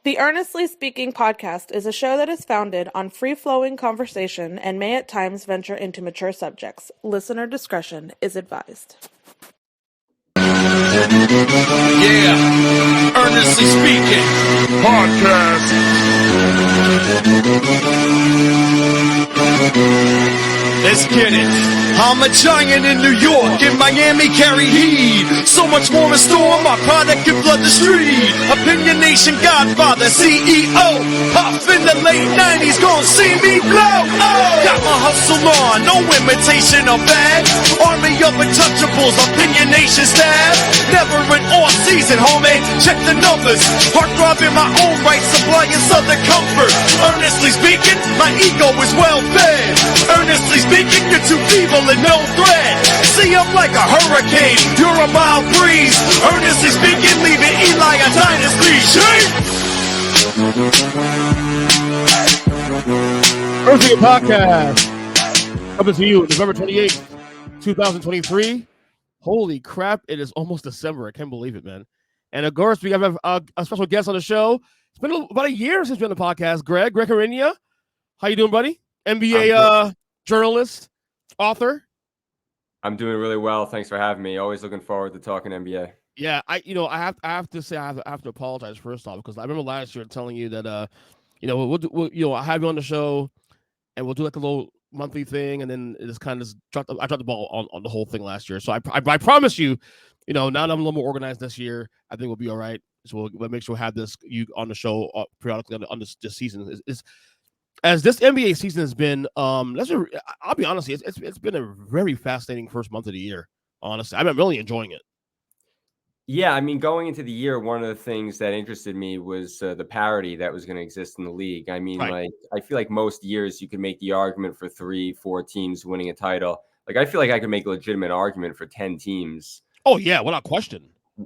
The Earnestly Speaking podcast is a show that is founded on free-flowing conversation and may at times venture into mature subjects. Listener discretion is advised. Yeah, Earnestly Speaking podcast. Let's get it. I'm a giant in New York, in Miami carry heat. So much more in store, my product can flood the street. Opinion Nation Godfather, CEO. Pop in the late 90s, gon' see me blow. Oh, got my hustle on, no imitation of bad. Army of untouchables, Opinion Nation staff. Never an off season, homie, check the numbers. Heart throb in my own right, supplying southern comfort. Earnestly speaking, my ego is well fed. Earnestly speaking, you're too feeble and no threat. See, I'm like a hurricane, you're a mild breeze. Earnestly speaking, leaving Eli a dynasty. Earnestly Podcast coming to you November 28th, 2023. Holy crap, it is almost December. I can't believe it, man. And of course, we have a special guest on the show. It's been about a year since we've been on the podcast. Greg Hrinya. How you doing, buddy? NBA journalist, author. I'm doing really well. Thanks for having me. Always looking forward to talking NBA. Yeah, I have to say I have to apologize first off, because I remember last year telling you that we'll I have you on the show and we'll do like a little monthly thing, and then it just kind of dropped the ball on the whole thing last year. So I promise you, now that I'm a little more organized this year, I think we'll be all right. So we'll make sure we have you on the show periodically on this season. As this NBA season has been, I'll be honest, it's been a very fascinating first month of the year. Honestly, I've been really enjoying it. Yeah, I mean, going into the year, one of the things that interested me was the parity that was going to exist in the league. I mean, Right. I feel like most years you could make the argument for 3-4 teams winning a title. Like, I feel like I could make a legitimate argument for 10 teams. Oh yeah, without question,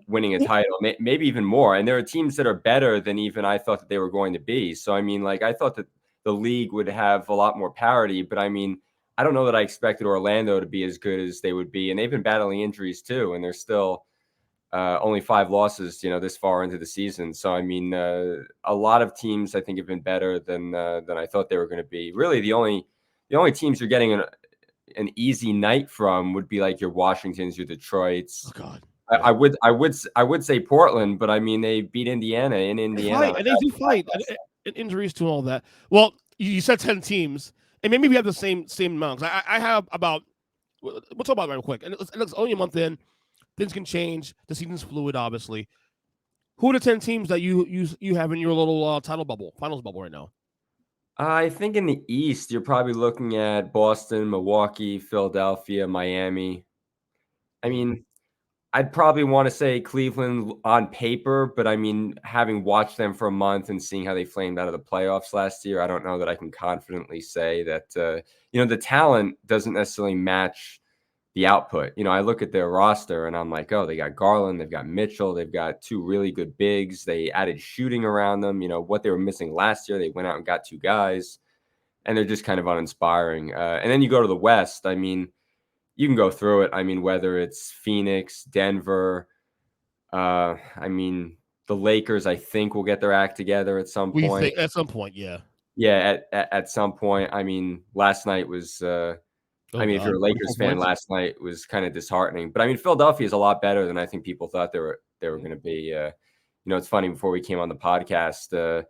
winning a title, maybe even more. And there are teams that are better than even I thought that they were going to be. So, I mean, like, I thought that the league would have a lot more parity, but I mean, I don't know that I expected Orlando to be as good as they would be. And they've been battling injuries too. And they're still only 5 losses, this far into the season. So, I mean, a lot of teams I think have been better than I thought they were going to be. Really, the only teams you're getting an easy night from would be like your Washingtons, your Detroits. Oh God. I would say Portland, but I mean, they beat Indiana in Indiana. And they do fight. And injuries to all that. Well, you said 10 teams, and maybe we have the same amount. I have about, we'll talk about it real quick. And it's only a month in. Things can change. The season's fluid, obviously. Who are the 10 teams that you have in your little finals bubble right now? I think in the East, you're probably looking at Boston, Milwaukee, Philadelphia, Miami. I mean, I'd probably want to say Cleveland on paper, but I mean, having watched them for a month and seeing how they flamed out of the playoffs last year, I don't know that I can confidently say that, the talent doesn't necessarily match the output. I look at their roster and I'm like, oh, they got Garland, they've got Mitchell, they've got 2 really good bigs. They added shooting around them. What they were missing last year, they went out and got 2 guys, and they're just kind of uninspiring. And then you go to the West. I mean, you can go through it. I mean, whether it's Phoenix, Denver, I mean, the Lakers, I think, will get their act together at some point. At some point, yeah. Yeah, at some point. I mean, last night was if you're a Lakers fan, last night was kind of disheartening. But I mean, Philadelphia is a lot better than I think people thought they were going to be. It's funny, before we came on the podcast,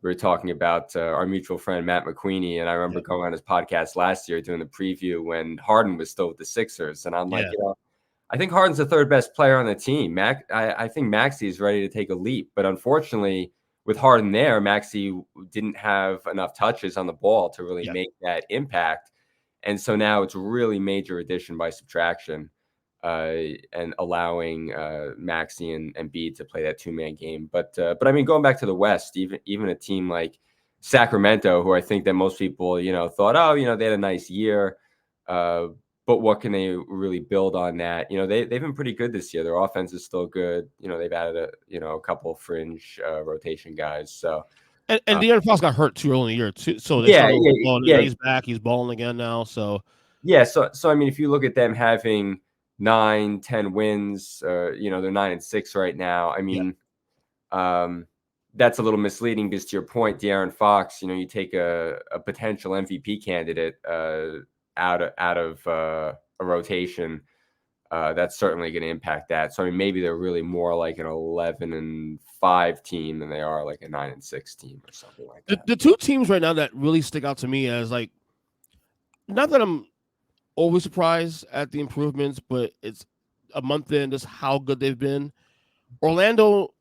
we were talking about our mutual friend Matt McQueenie, and I remember going on his podcast last year doing the preview when Harden was still with the Sixers, and I'm like, I think Harden's the 3rd best player on the team. I think Maxey is ready to take a leap, but unfortunately, with Harden there, Maxey didn't have enough touches on the ball to really make that impact, and so now it's a really major addition by subtraction. And allowing Maxey and Embiid to play that 2-man game. But I mean, going back to the West, even a team like Sacramento, who I think that most people, thought, they had a nice year. But what can they really build on that? They've been pretty good this year. Their offense is still good. They've added a couple of fringe rotation guys. So and De'Aaron Fox got hurt too early in the year too. So he's back. He's balling again now. So So I mean, if you look at them having 9-10 wins, they're 9-6 right now. I mean, that's a little misleading because to your point, De'Aaron Fox, you take a potential MVP candidate out of a rotation. That's certainly going to impact that. So, maybe they're really more like an 11-5 team than they are like a 9-6 team or something like that. The two teams right now that really stick out to me as like, not that I'm always surprised at the improvements, but it's a month in, just how good they've been. Orlando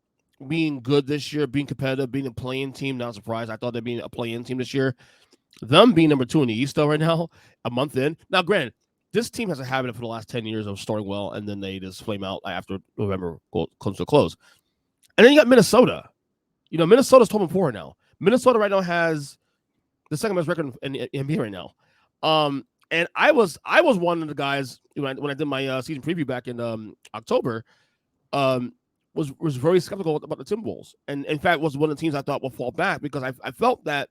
being good this year, being competitive, being a play-in team, not surprised. I thought they'd be a play-in team this year. Them being number 2 in the East though right now, a month in. Now, granted, this team has a habit for the last 10 years of starting well, and then they just flame out after November comes to a close. And then you got Minnesota. Minnesota's 12-4 now. Minnesota right now has the second best record in the NBA right now. And I was one of the guys when I did my season preview back in October, was very skeptical about the Timberwolves, and in fact was one of the teams I thought would fall back because I felt that.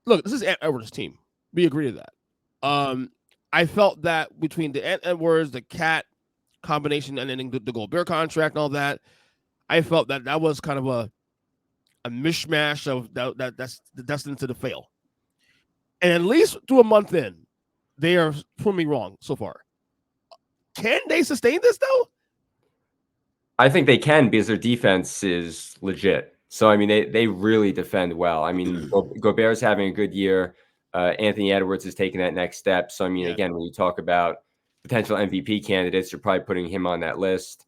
Look, this is Edwards' team. We agree to that. I felt that between the Edwards, the Cat combination, and then the Gobert contract and all that, I felt that was kind of a mishmash of that's destined to fail. And at least through a month in, they are proving me wrong so far. Can they sustain this though? I think they can because their defense is legit. So, they really defend well. Gobert's having a good year. Anthony Edwards is taking that next step. So, again, when you talk about potential MVP candidates, you're probably putting him on that list.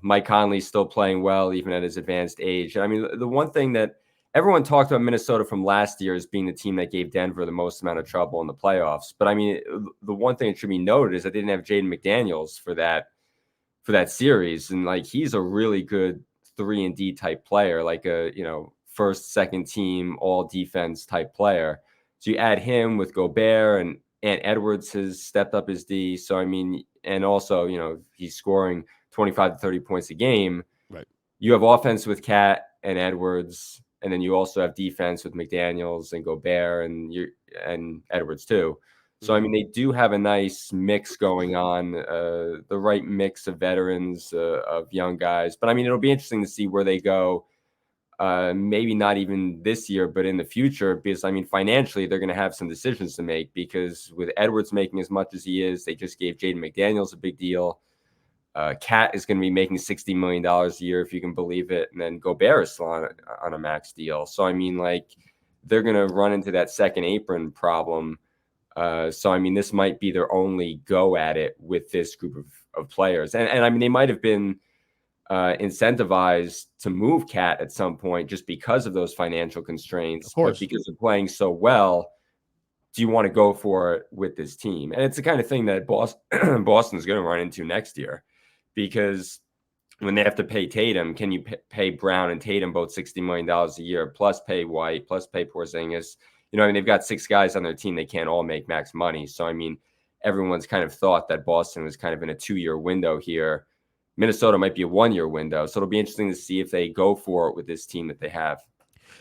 Mike Conley's still playing well, even at his advanced age. The one thing that everyone talked about Minnesota from last year as being the team that gave Denver the most amount of trouble in the playoffs. But, the one thing that should be noted is that they didn't have Jaden McDaniels for that series. And, he's a really good 3-and-D type player, like a, first, second team, all defense type player. So you add him with Gobert and Edwards has stepped up his D. So, and also, he's scoring 25 to 30 points a game. Right. You have offense with Cat and Edwards, and then you also have defense with McDaniels and Gobert and Edwards too. So, they do have a nice mix going on, the right mix of veterans, of young guys. But, it'll be interesting to see where they go, maybe not even this year, but in the future, because, financially, they're going to have some decisions to make because with Edwards making as much as he is, they just gave Jaden McDaniels a big deal. Cat is going to be making $60 million a year, if you can believe it. And then Gobert is still on a max deal. So, they're going to run into that second apron problem. So, this might be their only go at it with this group of players. And they might have been incentivized to move Cat at some point just because of those financial constraints. Of course. But because they're playing so well, do you want to go for it with this team? And it's the kind of thing that Boston's going to run into next year because when they have to pay Tatum, can you pay Brown and Tatum both $60 million a year, plus pay White, plus pay Porzingis? They've got 6 guys on their team. They can't all make max money. So, everyone's kind of thought that Boston was kind of in a 2-year window here. Minnesota might be a 1-year window. So it'll be interesting to see if they go for it with this team that they have.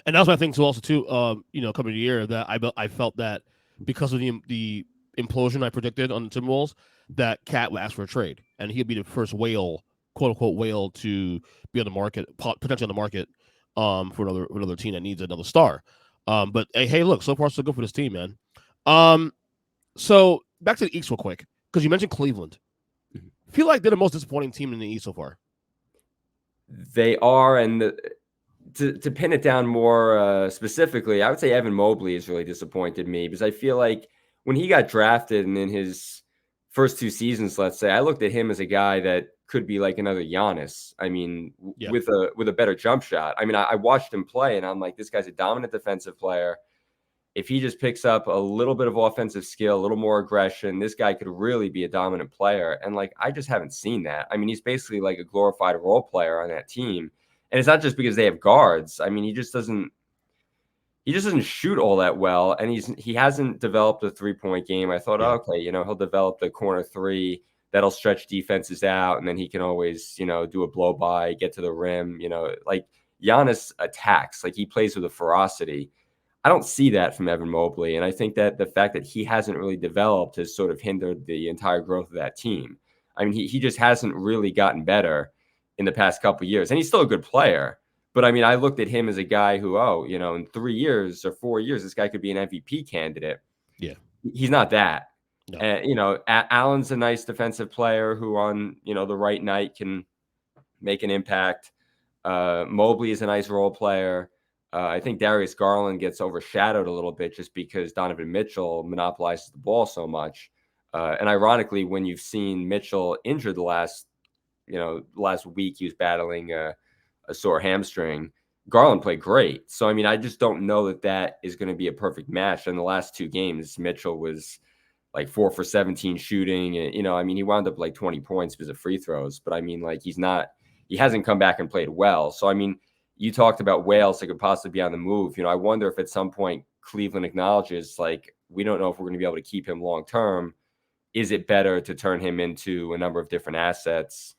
And that's my thing too, also too, coming to the year that I felt that because of the implosion I predicted on the Timberwolves, that Cat would ask for a trade. And he'd be the first whale, quote unquote whale, to be on the market, potentially on the market for another team that needs another star. But hey, look, so far so good for this team, man. So back to the East real quick, because you mentioned Cleveland. I feel like they're the most disappointing team in the East so far. They are, and to pin it down more specifically, I would say Evan Mobley has really disappointed me because I feel like when he got drafted and in his first 2 seasons, let's say, I looked at him as a guy that could be like another Giannis. With a better jump shot. I watched him play and I'm like, this guy's a dominant defensive player. If he just picks up a little bit of offensive skill, a little more aggression, this guy could really be a dominant player. And I just haven't seen that. He's basically like a glorified role player on that team. And it's not just because they have guards. He just doesn't shoot all that well. And he hasn't developed a 3-point game. I thought, okay, he'll develop the corner 3 that'll stretch defenses out. And then he can always, do a blow by, get to the rim, like Giannis attacks, like he plays with a ferocity. I don't see that from Evan Mobley. And I think that the fact that he hasn't really developed has sort of hindered the entire growth of that team. He just hasn't really gotten better in the past couple of years. And he's still a good player, But I mean, I looked at him as a guy who, in 3 years or 4 years, this guy could be an MVP candidate. Yeah. He's not that. No. And, Allen's a nice defensive player who on, the right night can make an impact. Mobley is a nice role player. I think Darius Garland gets overshadowed a little bit just because Donovan Mitchell monopolizes the ball so much. And ironically, when you've seen Mitchell injured the last week, he was battling a sore hamstring. Garland played great. So, I mean, I just don't know that is going to be a perfect match. In the last 2 games, Mitchell was like 4 for 17 shooting. And, I mean, he wound up like 20 points because of free throws. But, I mean, like, he hasn't come back and played well. So, I mean, you talked about Wales that could possibly be on the move. I wonder if at some point Cleveland acknowledges, like, we don't know if we're going to be able to keep him long term. Is it better to turn him into a number of different assets,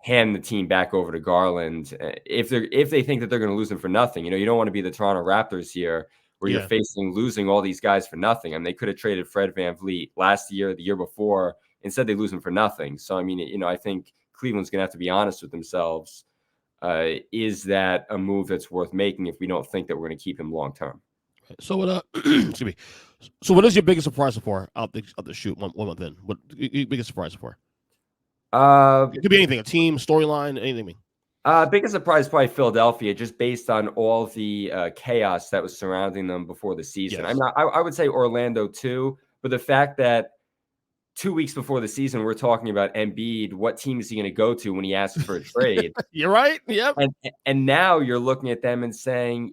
hand the team back over to Garland if they think that they're going to lose him for nothing? You don't want to be the Toronto Raptors here where you're facing losing all these guys for nothing. I mean, they could have traded Fred VanVleet last year, the year before. Instead, they lose him for nothing. So, I mean, I think Cleveland's going to have to be honest with themselves. Is that a move that's worth making if we don't think that we're going to keep him long term? So what? Excuse me. So what is your biggest surprise so far out the shoot 1 month in? What your biggest surprise so far? It could be anything, a team, storyline, anything. Biggest surprise probably Philadelphia, just based on all the chaos that was surrounding them before the season. Yes. I would say Orlando too, but the fact that 2 weeks before the season we're talking about Embiid, what team is he going to go to when he asks for a trade? You're right. Yep. And now you're looking at them and saying,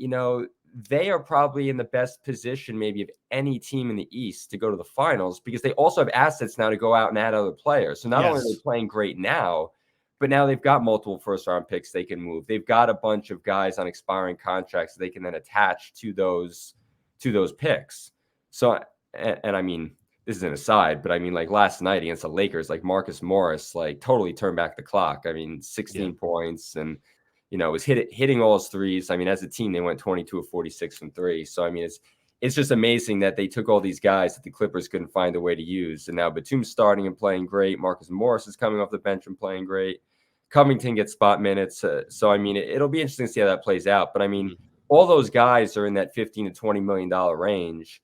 they are probably in the best position maybe of any team in the East to go to the finals because they also have assets now to go out and add other players. So not only are they playing great now, but now they've got multiple first-round picks they can move. They've got a bunch of guys on expiring contracts they can then attach to those picks. So, and I mean, this is an aside, but I mean, like last night against the Lakers, like Marcus Morris, like totally turned back the clock. I mean, 16 points and, was hitting all his threes. I mean, as a team, they went 22 of 46 from 3. So, I mean, it's just amazing that they took all these guys that the Clippers couldn't find a way to use. And now Batum's starting and playing great. Marcus Morris is coming off the bench and playing great. Covington gets spot minutes. So, I mean, it'll be interesting to see how that plays out. But, I mean, all those guys are in that $15 to $20 million range.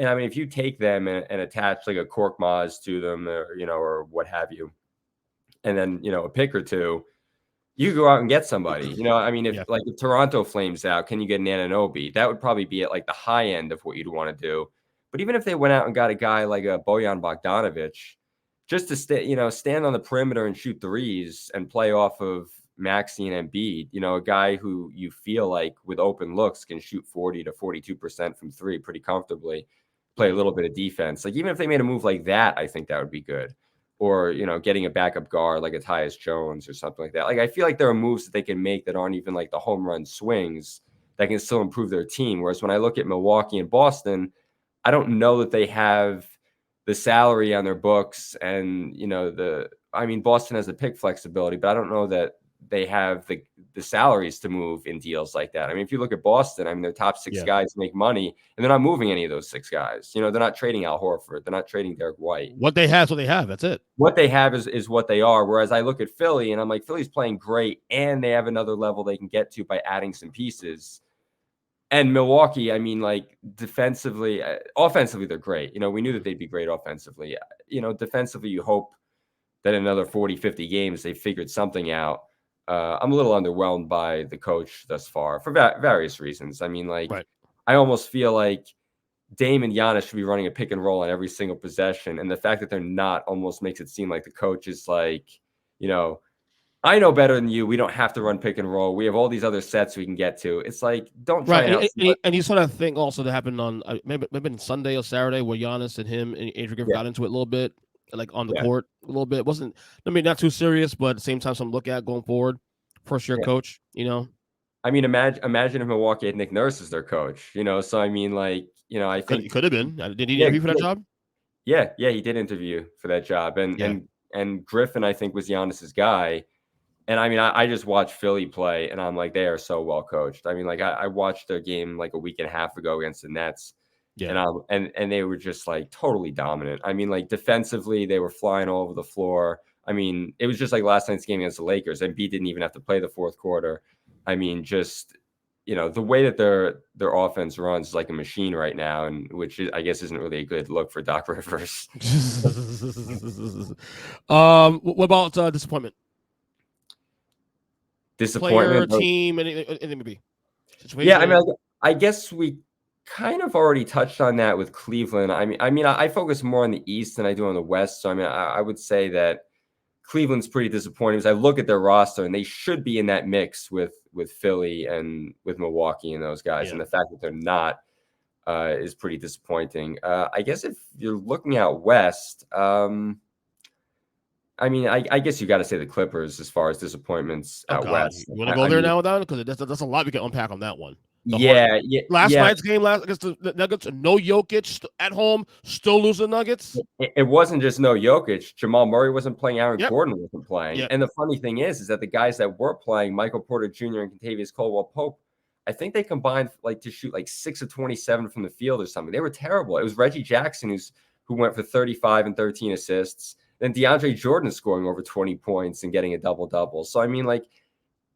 And, I mean, if you take them and attach like a Korkmaz to them or what have you, and then, a pick or two, you go out and get somebody. I mean, if Toronto flames out, can you get an Anunoby? That would probably be at like the high end of what you'd want to do. But even if they went out and got a guy like a Bojan Bogdanovic, just to stand on the perimeter and shoot threes and play off of Maxey and Embiid, a guy who you feel like with open looks can shoot 40 to 42% from 3 pretty comfortably, play a little bit of defense. Like even if they made a move like that, I think that would be good. Or, getting a backup guard like a Tyus Jones or something like that. Like, I feel like there are moves that they can make that aren't even like the home run swings that can still improve their team. Whereas when I look at Milwaukee and Boston, I don't know that they have the salary on their books and, Boston has the pick flexibility, but I don't know that they have the salaries to move in deals like that. I mean, if you look at Boston, I mean, their top 6 guys make money, and they're not moving any of those 6 guys. They're not trading Al Horford. They're not trading Derek White. What they have is what they have. That's it. What they have is what they are. Whereas I look at Philly, and I'm like, Philly's playing great, and they have another level they can get to by adding some pieces. And Milwaukee, I mean, like defensively, offensively, they're great. We knew that they'd be great offensively. Defensively, you hope that in another 40, 50 games, they figured something out. I'm a little underwhelmed by the coach thus far for various reasons. I mean, like, I almost feel like Dame and Giannis should be running a pick and roll on every single possession. And the fact that they're not almost makes it seem like the coach is like, I know better than you. We don't have to run pick and roll. We have all these other sets we can get to. It's like, don't try and you saw that thing also that happened on maybe Sunday or Saturday where Giannis and him and Adrian Griffin got into it a little bit. Like on the court a little bit. Wasn't, not too serious, but at the same time, something to look at going forward. First year coach, I mean, imagine if Milwaukee had Nick Nurse as their coach, So, I mean, like, I think it could have been. Did he interview for that job? Yeah, he did interview for that job. And Griffin, I think, was Giannis's guy. And I mean, I just watched Philly play, and I'm like, they are so well coached. I mean, like, I watched their game like a week and a half ago against the Nets. Yeah. And they were just like totally dominant. I mean, like defensively, they were flying all over the floor. I mean, it was just like last night's game against the Lakers. Embiid didn't even have to play the fourth quarter. I mean, just the way that their offense runs is like a machine right now, and which I guess isn't really a good look for Doc Rivers. What about disappointment? Disappointment, player, team, anything maybe. Yeah, I mean, I guess we kind of already touched on that with Cleveland. I focus more on the East than I do on the West. So I would say that Cleveland's pretty disappointing because I look at their roster and they should be in that mix with Philly and with Milwaukee and those guys. Yeah. And the fact that they're not is pretty disappointing. I guess if you're looking out West, I guess you got to say the Clippers as far as disappointments out West. You want to go there now with that? Because that's a lot we can unpack on that one. Last night's game against the Nuggets, no Jokic at home, still losing Nuggets. It wasn't just no Jokic. Jamal Murray wasn't playing. Aaron Gordon wasn't playing. Yep. And the funny thing is that the guys that were playing, Michael Porter Jr. and Kentavious Caldwell-Pope, I think they combined to shoot 6 of 27 from the field or something. They were terrible. It was Reggie Jackson who went for 35 and 13 assists. Then DeAndre Jordan scoring over 20 points and getting a double-double. So,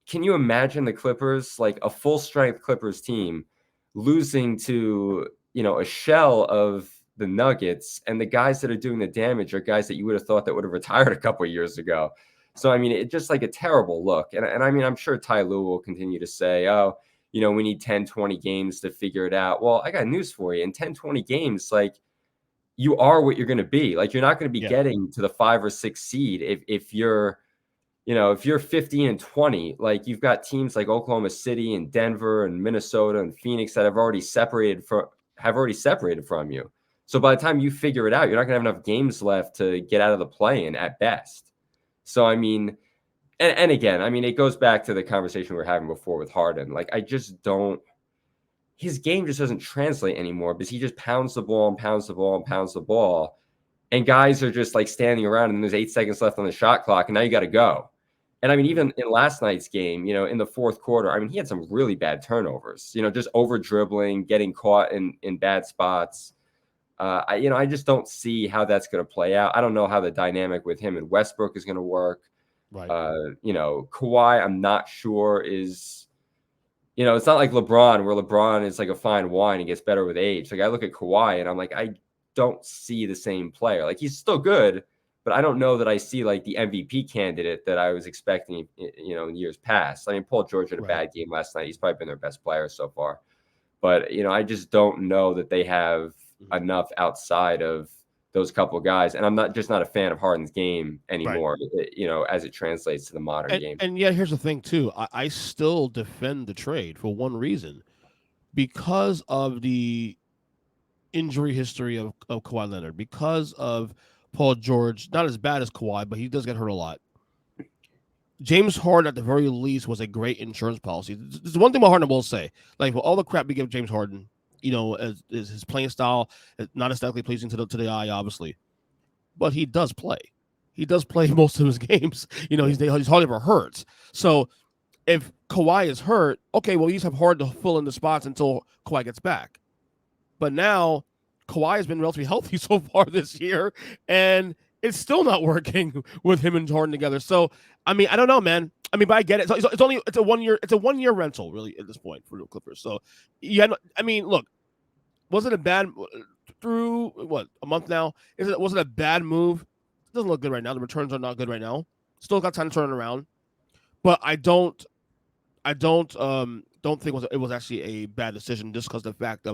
can you imagine the Clippers, a full-strength Clippers team, losing to, a shell of the Nuggets, and the guys that are doing the damage are guys that you would have thought that would have retired a couple of years ago. So, it's just a terrible look. And I'm sure Ty Lue will continue to say, oh, we need 10, 20 games to figure it out. Well, I got news for you. In 10, 20 games, you are what you're going to be. You're not going to be getting to the 5 or 6 seed if you're, if you're 15 and 20. You've got teams like Oklahoma City and Denver and Minnesota and Phoenix that have already separated from you. So by the time you figure it out, you're not going to have enough games left to get out of the play-in at best. So and again, it goes back to the conversation we were having before with Harden. I just don't. His game just doesn't translate anymore because he just pounds the ball and pounds the ball and pounds the ball. And guys are just standing around and there's 8 seconds left on the shot clock and now you got to go. And even in last night's game, in the fourth quarter, he had some really bad turnovers, just over dribbling, getting caught in bad spots. I just don't see how that's going to play out. I don't know how the dynamic with him and Westbrook is going to work. Right. Kawhi, I'm not sure is. It's not like LeBron, where LeBron is like a fine wine and gets better with age. I look at Kawhi and I'm I don't see the same player. He's still good, but I don't know that I see the MVP candidate that I was expecting, in years past. Paul George had a bad game last night. He's probably been their best player so far. But, I just don't know that they have enough outside of those couple of guys. And I'm not a fan of Harden's game anymore, as it translates to the modern game. And yet here's the thing too. I still defend the trade for one reason, because of the injury history of Kawhi Leonard, because of Paul George, not as bad as Kawhi, but he does get hurt a lot. James Harden, at the very least, was a great insurance policy. There's one thing about Harden I will say, for all the crap we give James Harden, as his playing style, not aesthetically pleasing to the eye, obviously, but he does play. He does play most of his games. He's hardly ever hurt. So if Kawhi is hurt, okay, well, you just have Harden to fill in the spots until Kawhi gets back. But now Kawhi has been relatively healthy so far this year, and it's still not working with him and Harden together. So I don't know, man. But I get it. So it's a 1 year. It's a 1 year rental, really, at this point for the Clippers. So look, was it a bad through a month now? Was it a bad move? It doesn't look good right now. The returns are not good right now. Still got time to turn it around, but I don't think it was actually a bad decision just because of the fact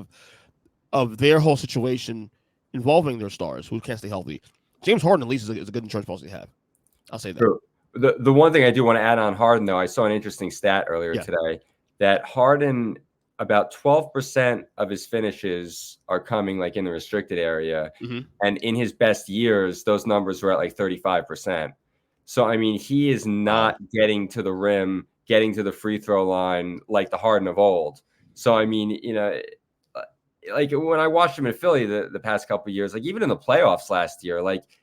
of their whole situation involving their stars who can't stay healthy. James Harden, at least, is a good insurance policy to have. I'll say that. True. The one thing I do want to add on Harden, though, I saw an interesting stat earlier today that Harden, about 12% of his finishes are coming in the restricted area. Mm-hmm. And in his best years, those numbers were at 35%. So, he is not getting to the rim, getting to the free throw line like the Harden of old. So, when I watched him in Philly the past couple of years, even in the playoffs last year,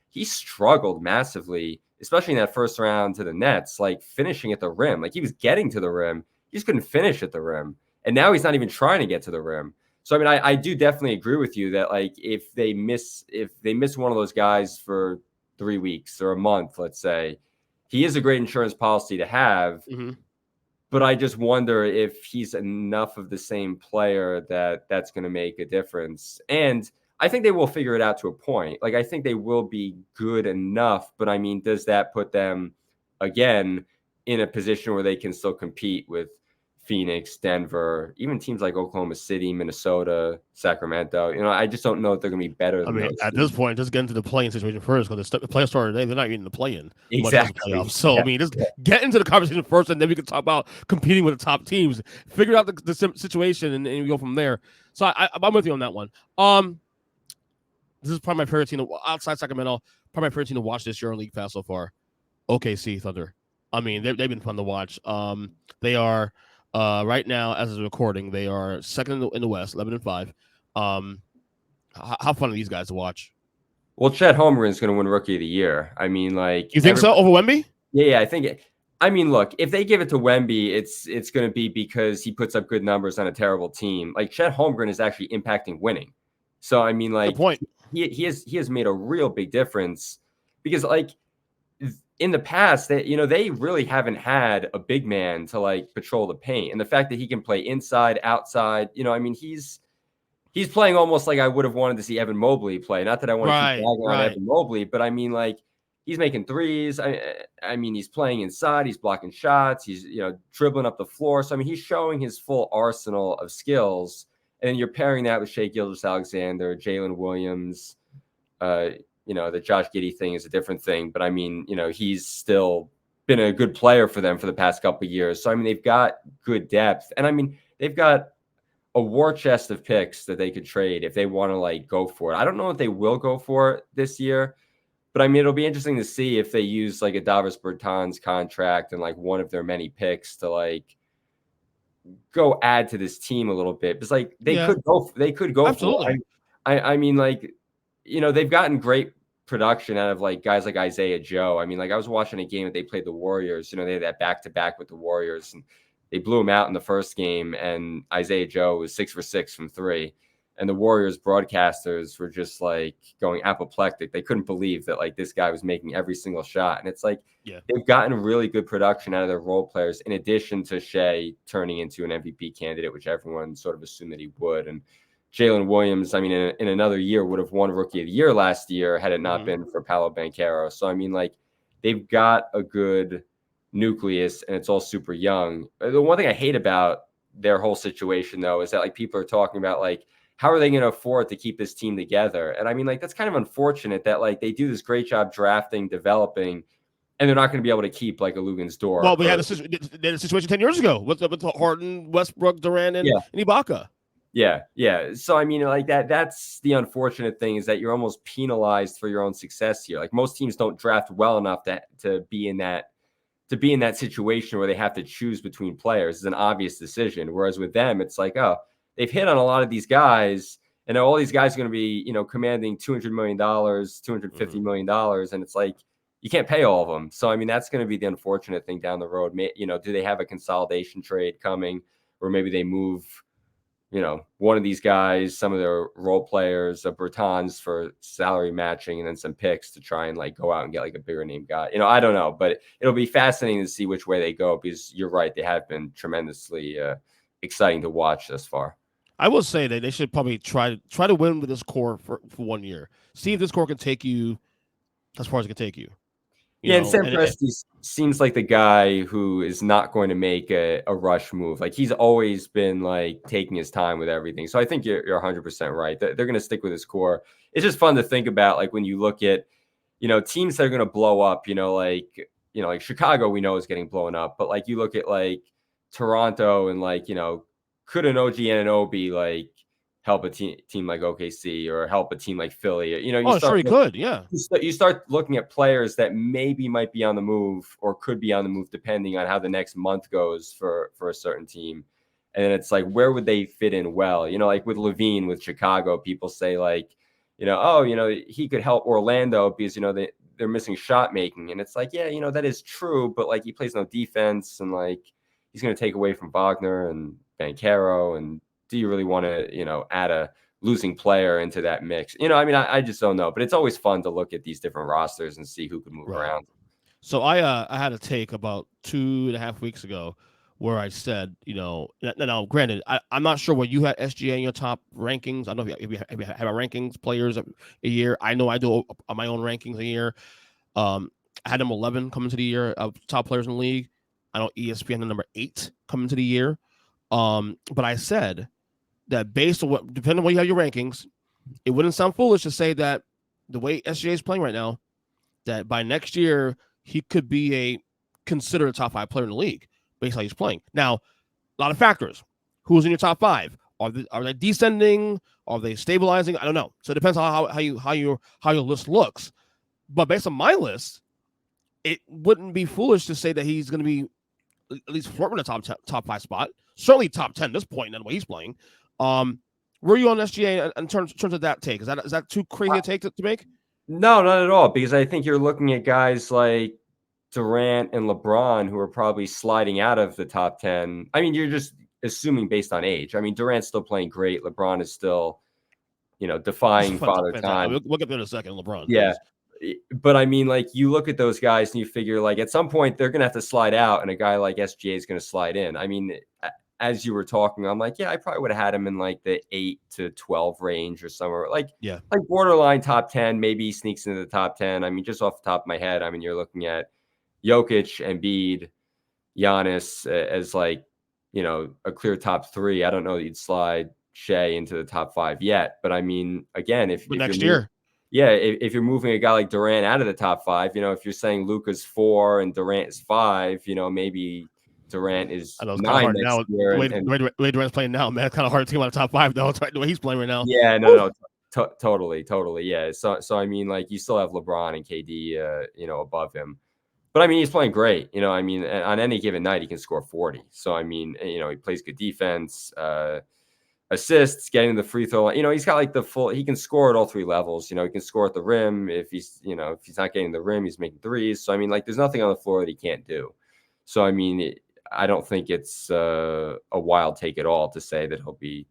he struggled massively, especially in that first round to the Nets, finishing at the rim. He was getting to the rim. He just couldn't finish at the rim. And now he's not even trying to get to the rim. So, I do definitely agree with you that if they miss one of those guys for 3 weeks or a month, let's say, he is a great insurance policy to have. Mm-hmm. But I just wonder if he's enough of the same player that's going to make a difference. And I think they will figure it out to a point. Like, I think they will be good enough. But I mean, does that put them again in a position where they can still compete with Phoenix, Denver, even teams like Oklahoma City, Minnesota, Sacramento? I just don't know if they're going to be better than those at teams. this point, just get into the play-in situation first, because the playoffs started today. They're not even in the play-in. Exactly. Playoffs. So, yeah. I mean, just get into the conversation first, and then we can talk about competing with the top teams. Figure out the situation, and we go from there. So I'm with you on that one. This is probably my favorite team outside Sacramento. Probably my favorite team to watch this year on League Pass so far. OKC Thunder. I mean, they've been fun to watch. They are right now, as of recording, they are second in the West, 11-5. How fun are these guys to watch? Well, Chet Holmgren is going to win Rookie of the Year. I mean, like, you think so over Wemby? Yeah, I think. I mean, look, if they give it to Wemby, it's going to be because he puts up good numbers on a terrible team. Like, Chet Holmgren is actually impacting winning. So I mean, like, he has made a real big difference, because like in the past that they really haven't had a big man to like patrol the paint, and the fact that he can play inside, outside, I mean, he's playing almost like I would have wanted to see Evan Mobley play. Not that I want to keep bragging on Evan Mobley, but I mean, like, he's making threes. I mean, he's playing inside, he's blocking shots, he's dribbling up the floor. So I mean, he's showing his full arsenal of skills. And you're pairing that with Shai Gilgeous-Alexander, Jalen Williams. The Josh Giddey thing is a different thing. But, I mean, he's still been a good player for them for the past couple of years. So, I mean, they've got good depth. And, I mean, they've got a war chest of picks that they could trade if they want to, like, go for it. I don't know if they will go for it this year. But, I mean, it'll be interesting to see if they use, like, a Davis Bertans contract and, like, one of their many picks to, like, go add to this team a little bit, because like they could go absolutely. For it. I mean, like, they've gotten great production out of like guys like Isaiah Joe. I mean, like, I was watching a game that they played the Warriors. They had that back-to-back with the Warriors, and they blew him out in the first game, and Isaiah Joe was 6 for 6 from 3. And the Warriors broadcasters were just like going apoplectic. They couldn't believe that like this guy was making every single shot. And it's like, they've gotten really good production out of their role players, in addition to Shai turning into an MVP candidate, which everyone sort of assumed that he would. And Jalen Williams, I mean, in another year would have won Rookie of the Year last year had it not been for Paolo Banchero. So, I mean, like, they've got a good nucleus, and it's all super young. The one thing I hate about their whole situation, though, is that like people are talking about like, how are they going to afford to keep this team together? And I mean, like, that's kind of unfortunate that like they do this great job drafting, developing, and they're not going to be able to keep like a Lugan's door. Well, we had a situation 10 years ago with Harden, Westbrook, Durant, and Ibaka. Yeah. So I mean, like that's the unfortunate thing, is that you're almost penalized for your own success here. Like, most teams don't draft well enough to be in that situation where they have to choose between players. It's an obvious decision. Whereas with them, it's like, oh, they've hit on a lot of these guys, and all these guys are going to be, commanding $200 million, $250 million. And it's like, you can't pay all of them. So, I mean, that's going to be the unfortunate thing down the road. Do they have a consolidation trade coming, or maybe they move, one of these guys, some of their role players, Bertans for salary matching, and then some picks to try and like go out and get like a bigger name guy. I don't know, but it'll be fascinating to see which way they go, because you're right. They have been tremendously exciting to watch thus far. I will say that they should probably try to win with this core for 1 year. See if this core can take you as far as it can take you. And Sam Presti seems like the guy who is not going to make a rush move. Like, he's always been like taking his time with everything. So I think you're 100% right. They're going to stick with his core. It's just fun to think about, like, when you look at, teams that are going to blow up, like Chicago, we know is getting blown up. But like, you look at like Toronto, and like, could an OG Anunoby like help a team like OKC, or help a team like Philly? Sure he could. Yeah. You start looking at players that maybe might be on the move, or could be on the move, depending on how the next month goes for a certain team. And then it's like, where would they fit in well? Like with Levine with Chicago, people say like, he could help Orlando because, they're missing shot making. And it's like, yeah, that is true. But like, he plays no defense, and like, he's going to take away from Wagner and Banchero. And do you really want to, add a losing player into that mix? I mean, I just don't know. But it's always fun to look at these different rosters and see who can move around. So I had a take about 2.5 weeks ago where I said, now granted, I'm not sure what you had SGA in your top rankings. I don't know if you have our rankings players a year. I know I do my own rankings a year. I had him 11 coming to the year of top players in the league. I know ESPN the number 8 coming to the year. But I said that based on depending on what you have your rankings, it wouldn't sound foolish to say that the way SGA is playing right now, that by next year he could be considered a top 5 player in the league based on how he's playing. Now, a lot of factors. Who's in your top 5? Are they descending? Are they stabilizing? I don't know. So it depends on how your list looks. But based on my list, it wouldn't be foolish to say that he's going to be at least flirting the top 5 spot. Certainly top 10 at this point in the way he's playing. Where are you on SGA in terms of that take? Is that too crazy a take to make? No, not at all. Because I think you're looking at guys like Durant and LeBron who are probably sliding out of the top 10. I mean, you're just assuming based on age. I mean, Durant's still playing great. LeBron is still, defying father time. We'll get there in a second, LeBron. Yeah. But I mean, like, you look at those guys and you figure, like, at some point they're going to have to slide out and a guy like SGA is going to slide in. I mean, as you were talking, I'm like, yeah, I probably would have had him in like the 8 to 12 range or somewhere like borderline top 10, maybe he sneaks into the top 10. I mean, just off the top of my head, I mean, you're looking at Jokic, Embiid, Giannis as like, a clear top 3. I don't know that you'd slide Shea into the top 5 yet, but I mean, again, if next year. Yeah, if you're moving a guy like Durant out of the top 5, if you're saying Luka's 4 and Durant is 5, maybe Durant is 9 next year. The way Durant's playing now, man, it's kind of hard to think about the top 5 though. The way he's playing right now. Yeah, no, totally, yeah. So I mean, like, you still have LeBron and KD, above him, but I mean, he's playing great. I mean, on any given night he can score 40. So I mean, he plays good defense. Assists, getting the free throw. He's got like he can score at all 3 levels. He can score at the rim. If he's not getting the rim, he's making threes. So, I mean, like, there's nothing on the floor that he can't do. So, I mean, I don't think it's a wild take at all to say that he'll be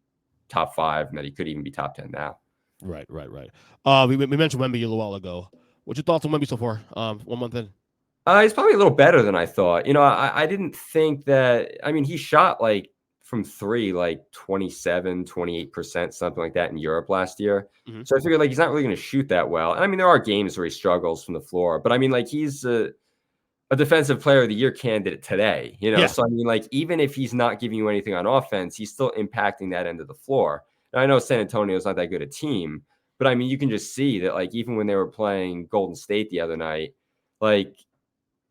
top 5 and that he could even be top 10 now. Right. We mentioned Wemby a little while ago. What's your thoughts on Wemby so far? 1 month in. He's probably a little better than I thought. I didn't think that. I mean, he shot like from 3, like 27, 28%, something like that in Europe last year. Mm-hmm. So I figured, like, he's not really going to shoot that well. And I mean, there are games where he struggles from the floor, but I mean, like, he's a defensive player of the year candidate today, Yeah. So I mean, like, even if he's not giving you anything on offense, he's still impacting that end of the floor. And I know San Antonio's not that good a team, but I mean, you can just see that, like, even when they were playing Golden State the other night, like,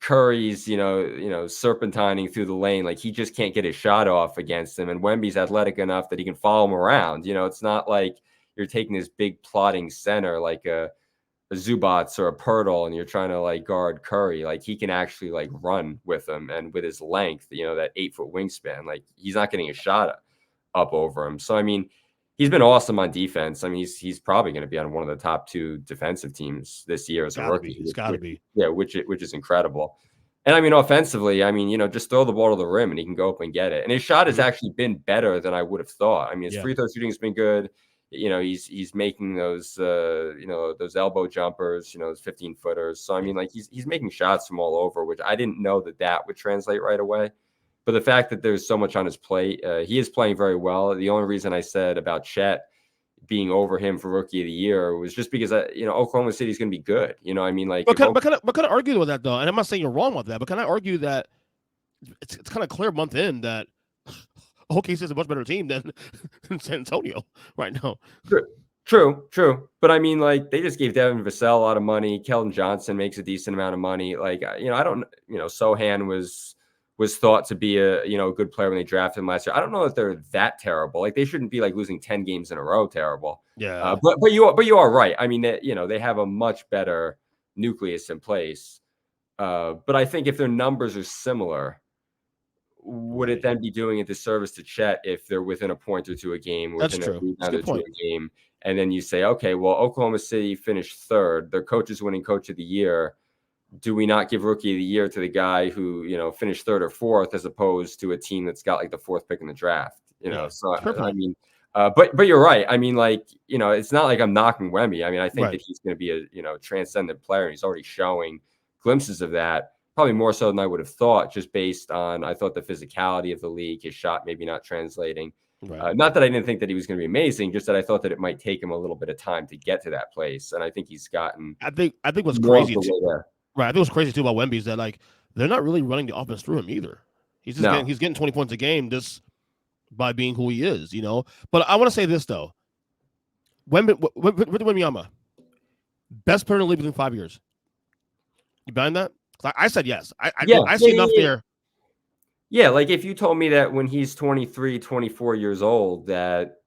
Curry's, serpentining through the lane. Like, he just can't get his shot off against him. And Wemby's athletic enough that he can follow him around. It's not like you're taking this big plotting center like a Zubats or a Pirtle and you're trying to, like, guard Curry. Like, he can actually, like, run with him. And with his length, that 8-foot wingspan, like, he's not getting a shot up over him. So, I mean, he's been awesome on defense. I mean, he's probably going to be on one of the top 2 defensive teams this year as a rookie. He's got to be. Yeah, which is incredible. And I mean, offensively, I mean, just throw the ball to the rim and he can go up and get it. And his shot has actually been better than I would have thought. I mean, his free throw shooting has been good. He's making those those elbow jumpers, those 15-footers. So I mean, like, he's making shots from all over, which I didn't know that would translate right away. But the fact that there's so much on his plate, he is playing very well. The only reason I said about Chet being over him for Rookie of the Year was just because Oklahoma City is going to be good. I mean, like, but can I argue with that though? And I'm not saying you're wrong with that, but can I argue that it's kind of clear month in that OKC is a much better team than San Antonio right now? True. But I mean, like, they just gave Devin Vassell a lot of money. Keldon Johnson makes a decent amount of money. Like, I don't. Sohan was thought to be a good player when they drafted him last year. I don't know that they're that terrible. Like, they shouldn't be like losing 10 games in a row terrible. Yeah. But you are right. I mean, they have a much better nucleus in place. But I think if their numbers are similar, would it then be doing a disservice to Chet if they're within a point or 2 a game, within a rebound or 2 a game, and then you say, okay, well, Oklahoma City finished 3rd. Their coach is winning Coach of the Year. Do we not give Rookie of the Year to the guy who, finished 3rd or 4th as opposed to a team that's got like the 4th pick in the draft? So I mean, but you're right. I mean, like, it's not like I'm knocking Wemby. I mean, I think that he's going to be a transcendent player. He's already showing glimpses of that. probably more so than I would have thought, just based on, I thought, the physicality of the league, his shot maybe not translating. Right. Not that I didn't think that he was going to be amazing, just that I thought that it might take him a little bit of time to get to that place. And I think he's gotten I think what's more of crazy the way there. Right. I think what's crazy too about Wemby is that like they're not really running the offense through him either. He's just getting 20 points a game just by being who he is, you know. But I want to say this though. Wembanyama, best player in the league within 5 years. You buying that? I said yes. I see enough there. Yeah, like if you told me that when he's 23, 24 years old, that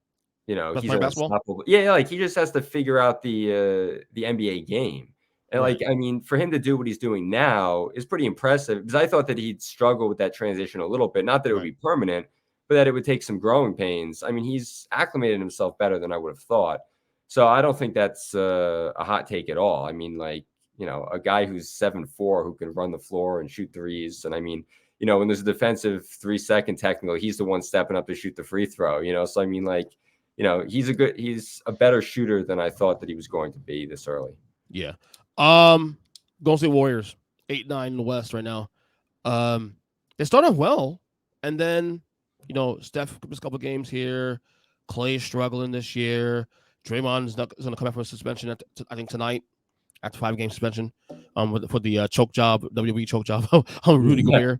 he's unstoppable. Yeah, like he just has to figure out the NBA game. And right. like, I mean, for him to do what he's doing now is pretty impressive, because I thought that he'd struggle with that transition a little bit. Not that it would be permanent, but that it would take some growing pains. I mean, he's acclimated himself better than I would have thought. So I don't think that's a hot take at all. I mean, like, a guy who's 7'4" who can run the floor and shoot threes. And I mean, when there's a defensive 3-second technical, he's the one stepping up to shoot the free throw, So I mean, like, he's a better shooter than I thought that he was going to be this early. Yeah. Golden State Warriors, 8-9 in the West right now. They started well, and then Steph missed a couple games here. Clay's struggling this year. Draymond's going to come back from a suspension I think tonight, after 5-game suspension, for the choke job, WWE choke job on Rudy Gobert.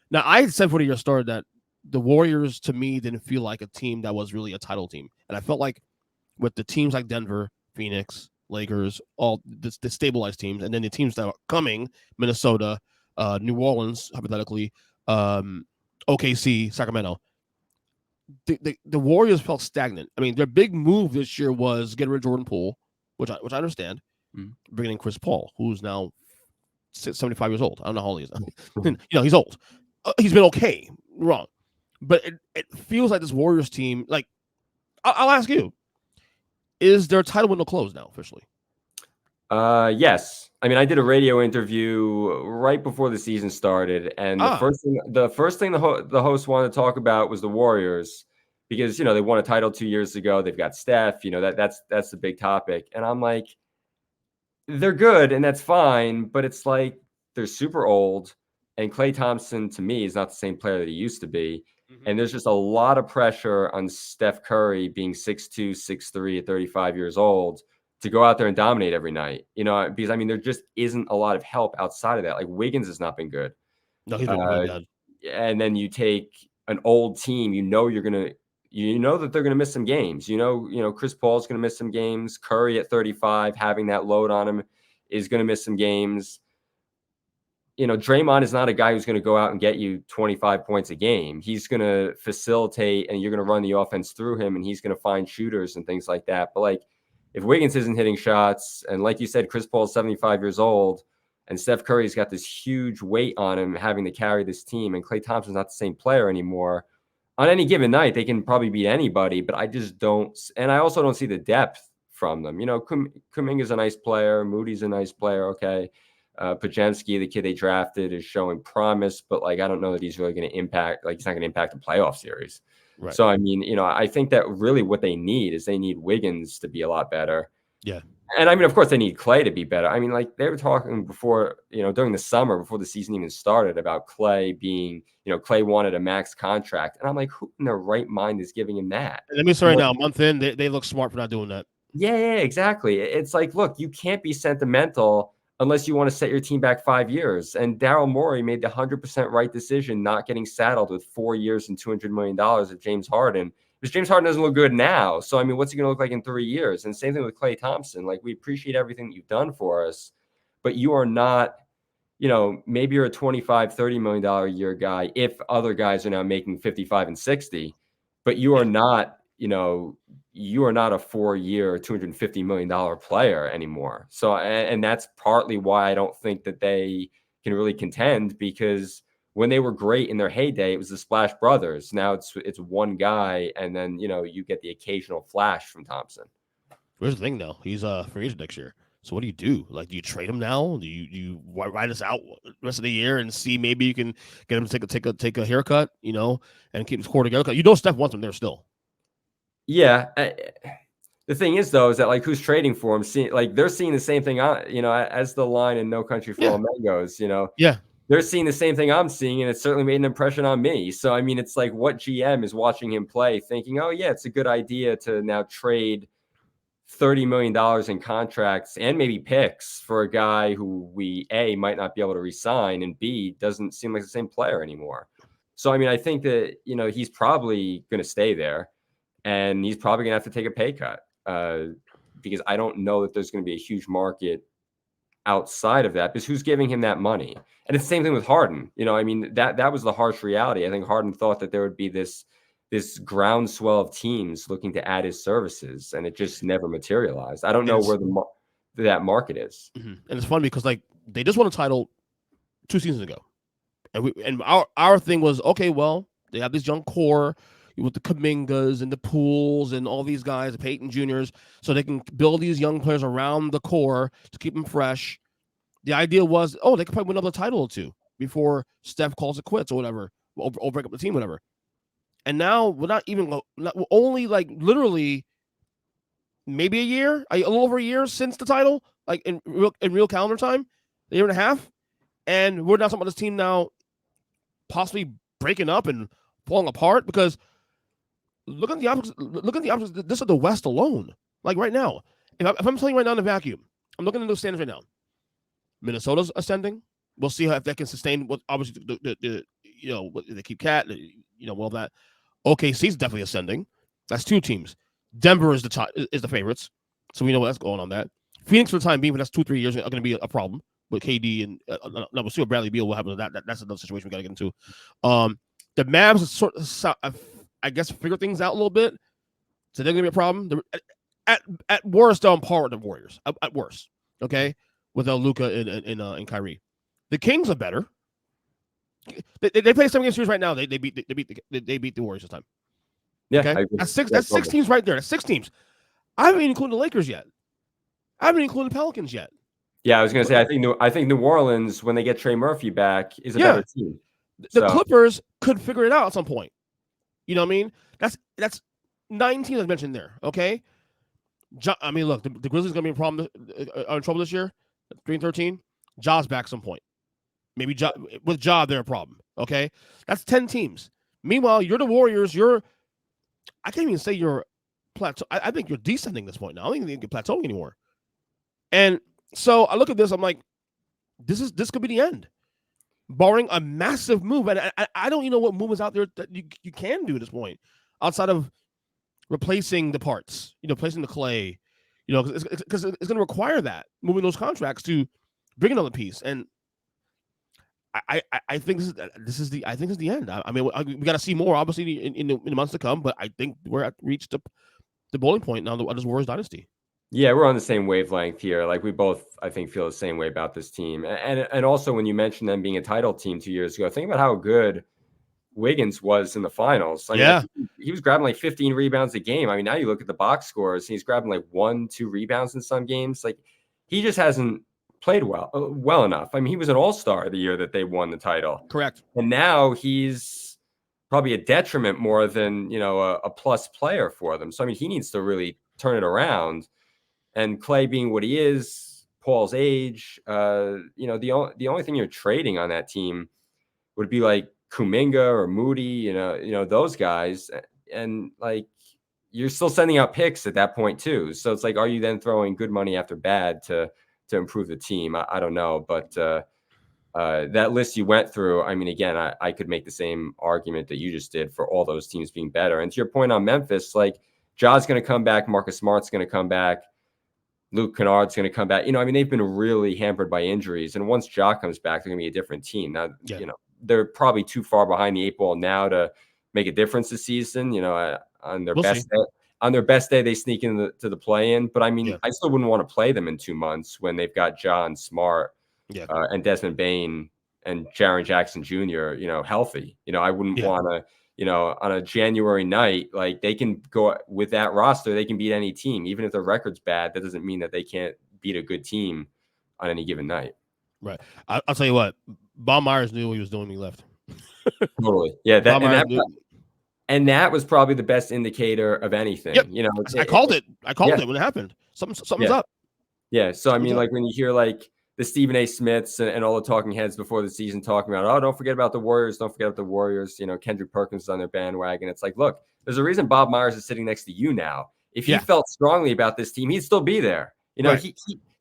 Now, I said before the year started that the Warriors, to me, didn't feel like a team that was really a title team. And I felt like with the teams like Denver, Phoenix, Lakers, all the stabilized teams, and then the teams that are coming, Minnesota, New Orleans, hypothetically, OKC, Sacramento, the Warriors felt stagnant. I mean, their big move this year was getting rid of Jordan Poole, which I understand, bringing in Chris Paul, who's now 75 years old. I don't know how old he is. He's old. He's been okay, wrong. But it feels like this Warriors team, like, I'll ask you, is their title window closed now officially? Yes. I mean, I did a radio interview right before the season started, and the first thing the host wanted to talk about was the Warriors, because they won a title 2 years ago. They've got Steph. That's the big topic, and I'm like, they're good, and that's fine, but it's like they're super old, and Klay Thompson, to me, is not the same player that he used to be. And there's just a lot of pressure on Steph Curry, being 6'2", 6'3" at 35 years old, to go out there and dominate every night. Because I mean, there just isn't a lot of help outside of that. Like, Wiggins has not been good. No, he's been really bad. And then you take an old team, that they're gonna miss some games. Chris Paul's gonna miss some games. Curry at 35, having that load on him, is gonna miss some games. Draymond is not a guy who's going to go out and get you 25 points a game. He's going to facilitate, and you're going to run the offense through him, and he's going to find shooters and things like that. But like, if Wiggins isn't hitting shots, and like you said, Chris Paul is 75 years old, and Steph Curry's got this huge weight on him having to carry this team, and Klay Thompson's not the same player anymore. On any given night, they can probably beat anybody, but I just don't. And I also don't see the depth from them. Kuminga's a nice player. Moody's a nice player. Okay. Podziemski, the kid they drafted, is showing promise, but like, I don't know that he's really going to impact. Like, he's not going to impact the playoff series. Right. So I mean, I think that really what they need is Wiggins to be a lot better. Yeah. And I mean, of course, they need Klay to be better. I mean, like, they were talking before, during the summer, before the season even started, about Klay being, Klay wanted a max contract, and I'm like, who in their right mind is giving him that? Let me say right now, a month in, they look smart for not doing that. Yeah, exactly. It's like, look, you can't be sentimental unless you want to set your team back 5 years. And Daryl Morey made the 100% right decision not getting saddled with 4 years and $200 million of James Harden, because James Harden doesn't look good now. So, I mean, what's he going to look like in 3 years? And same thing with Klay Thompson. Like, we appreciate everything that you've done for us, but you are not, maybe you're a $25, $30 million a year guy if other guys are now making 55 and 60, but you are not, you are not a 4-year, $250 million player anymore. So, and that's partly why I don't think that they can really contend, because when they were great in their heyday, it was the Splash Brothers. Now it's one guy, and then, you get the occasional flash from Thompson. Here's the thing, though. He's free agent next year. So what do you do? Like, do you trade him now? Do you ride us out the rest of the year and see maybe you can get him to take a haircut, and keep his core together? Steph wants him there still. Yeah. The thing is, though, is that, like, who's trading for him? They're seeing the same thing, as the line in No Country for Old Men goes, Yeah. they're seeing the same thing I'm seeing, and it certainly made an impression on me. So, I mean, it's like, what GM is watching him play thinking, oh, yeah, it's a good idea to now trade $30 million in contracts and maybe picks for a guy who we, A, might not be able to re-sign, and B, doesn't seem like the same player anymore. So, I mean, I think that, he's probably going to stay there, and he's probably going to have to take a pay cut because I don't know that there's going to be a huge market outside of that, because who's giving him that money? And it's the same thing with Harden. I mean, that was the harsh reality. I think Harden thought that there would be this groundswell of teams looking to add his services, and it just never materialized. I don't know where that market is. And it's funny because they just won a title 2 seasons ago, and our thing was, okay, well, they have this young core with the Kumingas and the Pools and all these guys, the Peyton Juniors, so they can build these young players around the core to keep them fresh. The idea was, they could probably win another title or 2 before Steph calls it quits or whatever, or break up the team, whatever. And now we're only literally maybe a little over a year since the title, in real calendar time, a year and a half, and we're now talking about this team now possibly breaking up and falling apart because. Look at the options. This is the West alone. Like right now, if I'm telling you right now in the vacuum, I'm looking at those standings right now. Minnesota's ascending. We'll see if that can sustain. What obviously they keep Cat. Well, that OKC's definitely ascending. That's 2 teams. Denver is the favorites, so we know what's going on. That Phoenix for the time being, but that's 2-3 years are going to be a problem with KD and we'll see what Bradley Beal will happen with that. That's another situation we got to get into. The Mavs sort of. I guess figure things out a little bit, so they're gonna be a problem. At worst, they're on par with the Warriors. At worst, okay, without Luka and Kyrie. The Kings are better. They play 7 game series right now. They beat the Warriors this time. Yeah, okay? That's 6 teams right there. That's 6 teams. I haven't even included the Lakers yet. I haven't included the Pelicans yet. Yeah, I was gonna say I think New Orleans, when they get Trey Murphy back, is a better team. The Clippers could figure it out at some point. You know what I mean? That's 9 teams I mentioned there. Okay. I mean, look, the Grizzlies gonna be a problem, in trouble this year. 3-13. Ja's back some point. Maybe with Ja, they're a problem. Okay, that's 10 teams. Meanwhile, you're the Warriors. I can't even say you're plateau. I think you're descending at this point now. I don't even think you're plateauing anymore. And so I look at this. I'm like, this could be the end. Barring a massive move, and I don't even know what move is out there that you can do at this point, outside of replacing the parts, replacing the clay, because it's going to require that, moving those contracts to bring another piece. And I think this is the end. I mean, we got to see more, obviously, in the months to come, but I think we're reached the bowling point now of this Warriors dynasty. Yeah, we're on the same wavelength here. Like, we both, I think, feel the same way about this team. And also, when you mentioned them being a title team 2 years ago, think about how good Wiggins was in the finals. I mean, he was grabbing like 15 rebounds a game. I mean, now you look at the box scores, he's grabbing like 1-2 rebounds in some games. Like, he just hasn't played well enough. I mean, he was an all-star the year that they won the title. Correct. And now he's probably a detriment more than, a plus player for them. So, I mean, he needs to really turn it around. And Clay being what he is, Paul's age, the only thing you're trading on that team would be like Kuminga or Moody, those guys. And like, you're still sending out picks at that point too. So it's like, are you then throwing good money after bad to improve the team? I don't know. But that list you went through, I mean, again, I could make the same argument that you just did for all those teams being better. And to your point on Memphis, like, Ja's going to come back. Marcus Smart's going to come back. Luke Kennard's going to come back. I mean, they've been really hampered by injuries. And once Ja comes back, they're going to be a different team. Now, they're probably too far behind the 8 ball now to make a difference this season. On their best day, on their best day, they sneak into the play-in. But I mean, I still wouldn't want to play them in 2 months when they've got Ja and Smart and Desmond Bane and Jaren Jackson Jr. Healthy. I wouldn't want to. On a January night, like, they can go with that roster, they can beat any team. Even if their record's bad, that doesn't mean that they can't beat a good team on any given night. Right. I'll tell you what, Bob Myers knew what he was doing when he left. Totally. Yeah. And that was probably the best indicator of anything. Yep. I called it when it happened. Something's up. Yeah. So, I mean, like, when you hear like the Stephen A. Smiths and all the talking heads before the season talking about, oh, don't forget about the Warriors. Don't forget about the Warriors. Kendrick Perkins is on their bandwagon. It's like, look, there's a reason Bob Myers is sitting next to you now. If he felt strongly about this team, he'd still be there.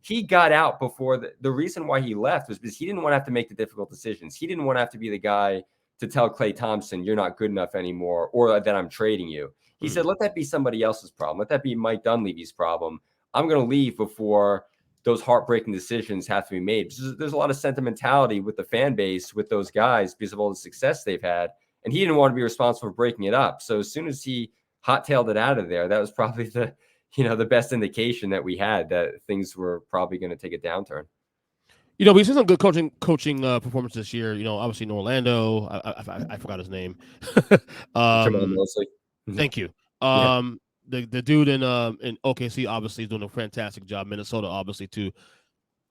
He got out before the reason why he left was because he didn't want to have to make the difficult decisions. He didn't want to have to be the guy to tell Klay Thompson, you're not good enough anymore, or that I'm trading you. He said, let that be somebody else's problem. Let that be Mike Dunleavy's problem. I'm going to leave before those heartbreaking decisions have to be made. There's a lot of sentimentality with the fan base, with those guys, because of all the success they've had. And he didn't want to be responsible for breaking it up. So as soon as he hot-tailed it out of there, that was probably the best indication that we had that things were probably going to take a downturn. We've seen some good coaching performance this year. Obviously in Orlando, I forgot his name. Thank you. The dude in OKC obviously is doing a fantastic job. Minnesota obviously too.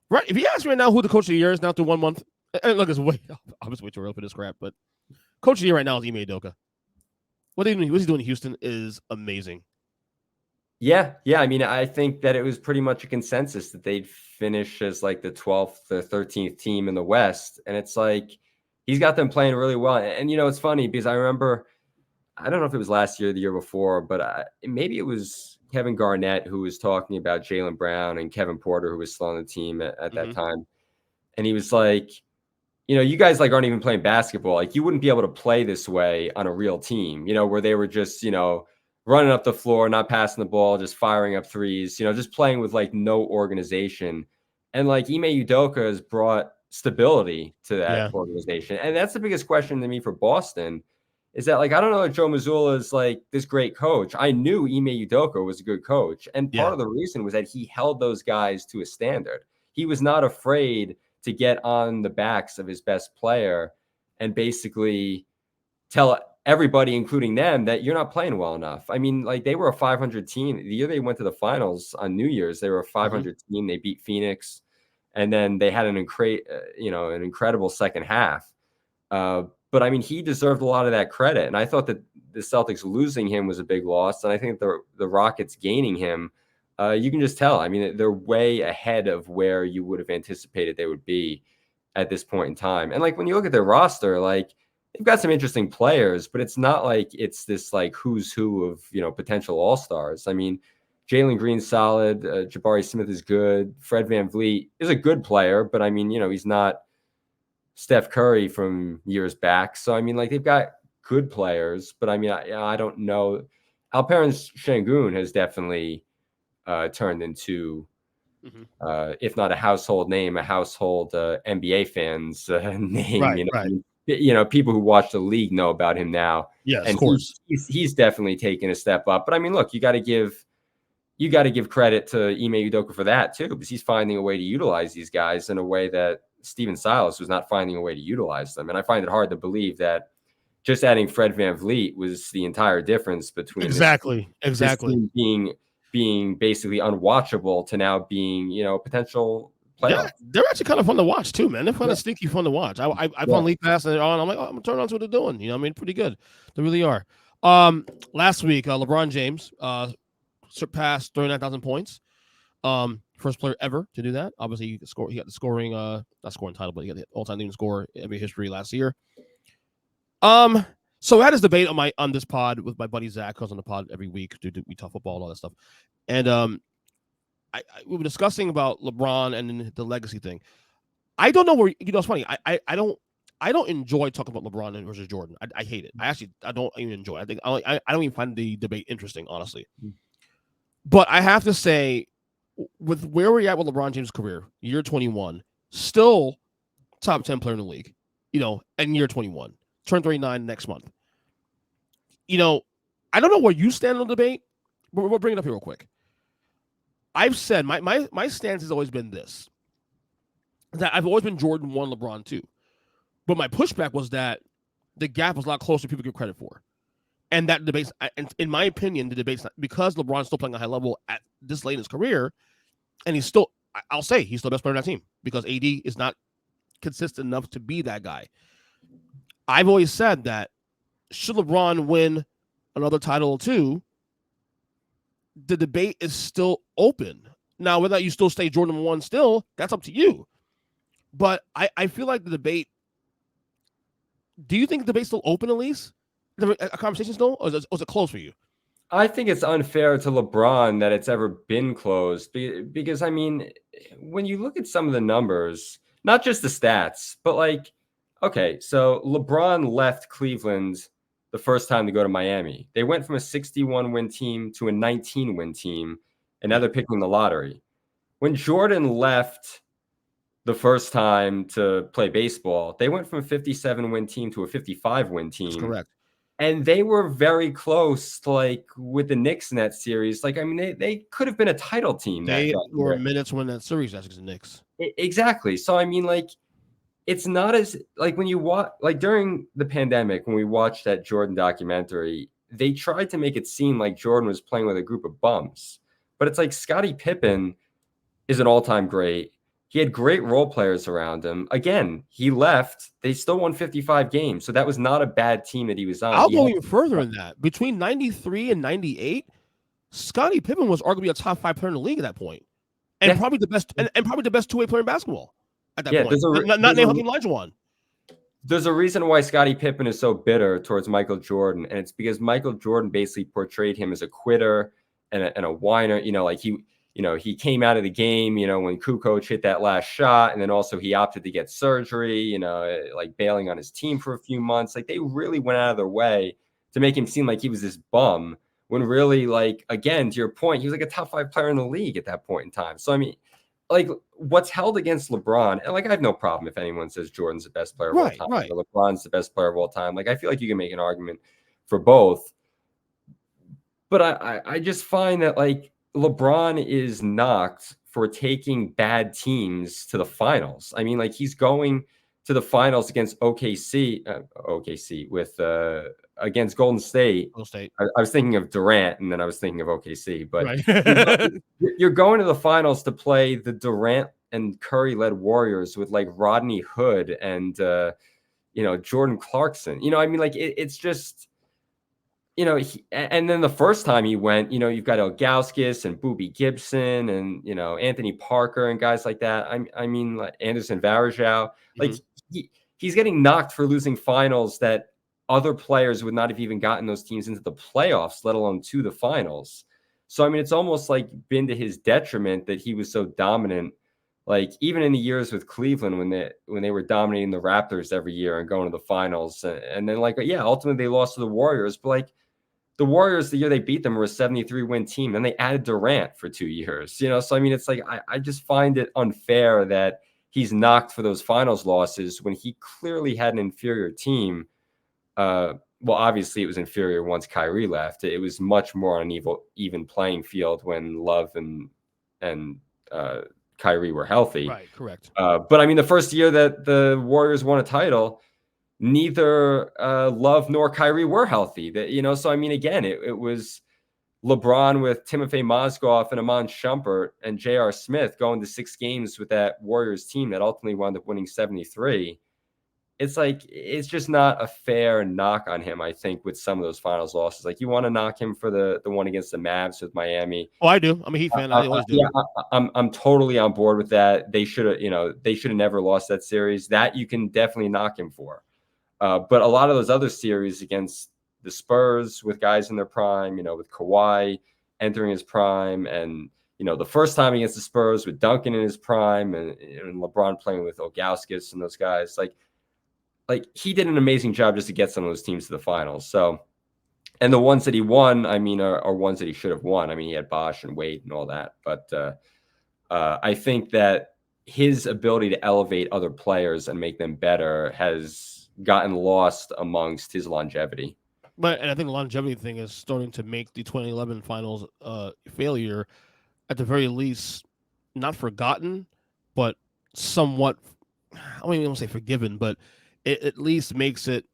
Right. If you ask me right now who the coach of the year is now through 1 month, and look, it's obviously way too early for this crap, but coach of the year right now is Ime Udoka. What he's doing in Houston is amazing. Yeah. I mean, I think that it was pretty much a consensus that they'd finish as like the 12th or 13th team in the West. And it's like, he's got them playing really well. And, it's funny because I remember, I don't know if it was last year or the year before, but maybe it was Kevin Garnett who was talking about Jaylen Brown and Kevin Porter, who was still on the team at that time. And he was like, you guys like aren't even playing basketball. Like you wouldn't be able to play this way on a real team, where they were just, running up the floor, not passing the ball, just firing up threes, just playing with like no organization. And like Ime Udoka has brought stability to that organization. And that's the biggest question to me for Boston is that like, I don't know if Joe Mazzulla is like this great coach. I knew Ime Udoka was a good coach. And part of the reason was that he held those guys to a standard. He was not afraid to get on the backs of his best player and basically tell everybody, including them, that you're not playing well enough. I mean, like they were a 500 team. The year they went to the finals on New Year's, they were a 500 team. They beat Phoenix, and then they had an incredible second half. But I mean, he deserved a lot of that credit, and I thought that the Celtics losing him was a big loss, and I think the Rockets gaining him, you can just tell. I mean, they're way ahead of where you would have anticipated they would be at this point in time. And like when you look at their roster, like they've got some interesting players, but it's not like it's this like who's who of, potential all-stars. I mean, Jalen Green's solid. Jabari Smith is good. Fred VanVleet is a good player, but I mean, he's not Steph Curry from years back. So, I mean, like they've got good players, but I mean, I don't know. Alperen Şengün has definitely turned into, if not a household name, a household NBA fans name. Right. People who watch the league know about him now. Yes, and of course. He's definitely taken a step up. But I mean, look, you got to give credit to Ime Udoka for that too, because he's finding a way to utilize these guys in a way that Steven Silas was not finding a way to utilize them. And I find it hard to believe that just adding Fred VanVleet was the entire difference between exactly this team being basically unwatchable to now being, potential playoff. Yeah, they're actually kind of fun to watch too, man. They're kind of sneaky fun to watch. I put on League Pass and on. I'm like, I'm gonna turn on to what they're doing. Pretty good. They really are. Last week, LeBron James surpassed 39,000 points. First player ever to do that. Obviously, he got the scoring, not scoring title, but he got the all-time leading scorer in NBA history last year. So I had this debate on this pod with my buddy Zach, who's on the pod every week. We talk football and all that stuff. And we were discussing about LeBron and the legacy thing. I don't know where it's funny. I don't enjoy talking about LeBron versus Jordan. I hate it. I don't even enjoy it. I don't even find the debate interesting, honestly. But I have to say, with where we're at with LeBron James' career, year 21, still top 10 player in the league, and year 21, turn 39 next month. I don't know where you stand on the debate, but we'll bring it up here real quick. I've said my stance has always been this, that I've always been Jordan 1, LeBron 2. But my pushback was that the gap was a lot closer than people give credit for. And that debate's, in my opinion, the debate's not, because LeBron's still playing a high level at this late in his career, and he's still, I'll say, he's still the best player on that team because AD is not consistent enough to be that guy. I've always said that should LeBron win another title or two, the debate is still open. Now, whether you still stay Jordan 1 still, that's up to you. But I feel like the debate. Do you think the debate's still open at least? A conversation still, or is it closed for you? I think it's unfair to LeBron that it's ever been closed because, I mean, when you look at some of the numbers, not just the stats, but like, okay, so LeBron left Cleveland the first time to go to Miami. They went from a 61 win team to a 19 win team, and now they're picking the lottery. When Jordan left the first time to play baseball, they went from a 57 win team to a 55 win team. That's correct. And they were very close, like with the Knicks in that series. Like, I mean, they could have been a title team. They were minutes when that series against the Knicks. Exactly. So, I mean, like, it's not as like when you watch, like during the pandemic, when we watched that Jordan documentary, they tried to make it seem like Jordan was playing with a group of bums. But it's like Scottie Pippen is an all-time great. He had great role players around him. Again, he left. They still won 55 games. So that was not a bad team that he was on. I'll go even further than that. Between 93 and 98, Scottie Pippen was arguably a top 5 player in the league at that point. And probably the best and probably the best two-way player in basketball at that point. Not named Olajuwon. There's a reason why Scottie Pippen is so bitter towards Michael Jordan. And it's because Michael Jordan basically portrayed him as a quitter and a whiner. You know, like he came out of the game, when Kukoc hit that last shot, and then also he opted to get surgery, like bailing on his team for a few months. Like they really went out of their way to make him seem like he was this bum when really, like, again, to your point, he was like a top 5 player in the league at that point in time. So, I mean, like what's held against LeBron, and like I have no problem if anyone says Jordan's the best player of all time, or LeBron's the best player of all time. Like I feel like you can make an argument for both. But I just find that like LeBron is knocked for taking bad teams to the finals. I mean, like he's going to the finals against OKC with against Golden State. I was thinking of Durant, and then I was thinking of OKC. But you're going to the finals to play the Durant and Curry-led Warriors with like Rodney Hood and Jordan Clarkson. I mean, like it's just. And then the first time he went, you've got Ilgauskas and Boobie Gibson and, Anthony Parker and guys like that. I mean, like Anderson Varejao, like he's getting knocked for losing finals that other players would not have even gotten those teams into the playoffs, let alone to the finals. So, I mean, it's almost like been to his detriment that he was so dominant. Like even in the years with Cleveland, when they were dominating the Raptors every year and going to the finals, and then ultimately they lost to the Warriors, but like the Warriors, the year they beat them, were a 73-win team, and they added Durant for 2 years. So I mean, it's like I just find it unfair that he's knocked for those finals losses when he clearly had an inferior team. Well, obviously it was inferior once Kyrie left. It was much more on an even playing field when Love and Kyrie were healthy. Right, correct. But I mean, the first year that the Warriors won a title, neither Love nor Kyrie were healthy. So I mean, again, it was LeBron with Timofey Mozgov and Iman Shumpert and J.R. Smith going to 6 games with that Warriors team that ultimately wound up winning 73. It's like, it's just not a fair knock on him, I think, with some of those finals losses. Like, you want to knock him for the one against the Mavs with Miami. Oh, I do. I'm a Heat fan. I always do. Yeah, I'm totally on board with that. They should have never lost that series. That you can definitely knock him for. But a lot of those other series against the Spurs with guys in their prime, with Kawhi entering his prime, and the first time against the Spurs with Duncan in his prime, and LeBron playing with Ilgauskas and those guys, like he did an amazing job just to get some of those teams to the finals. So, and the ones that he won, I mean, are ones that he should have won. I mean, he had Bosh and Wade and all that. But I think that his ability to elevate other players and make them better has gotten lost amongst his longevity. And I think the longevity thing is starting to make the 2011 finals failure, at the very least, not forgotten, but somewhat, I don't even want to say forgiven, but it at least makes it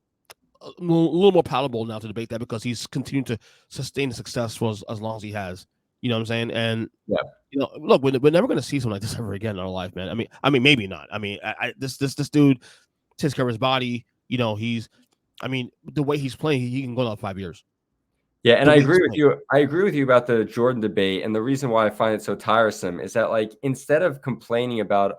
a little more palatable now to debate that, because he's continued to sustain the success for as long as he has. You know what I'm saying? And look, we're never going to see something like this ever again in our life, man. I mean, maybe not. I mean, this dude takes care of his body. The way he's playing, he can go another 5 years. Yeah, and I agree with you. I agree with you about the Jordan debate, and the reason why I find it so tiresome is that, like, instead of complaining about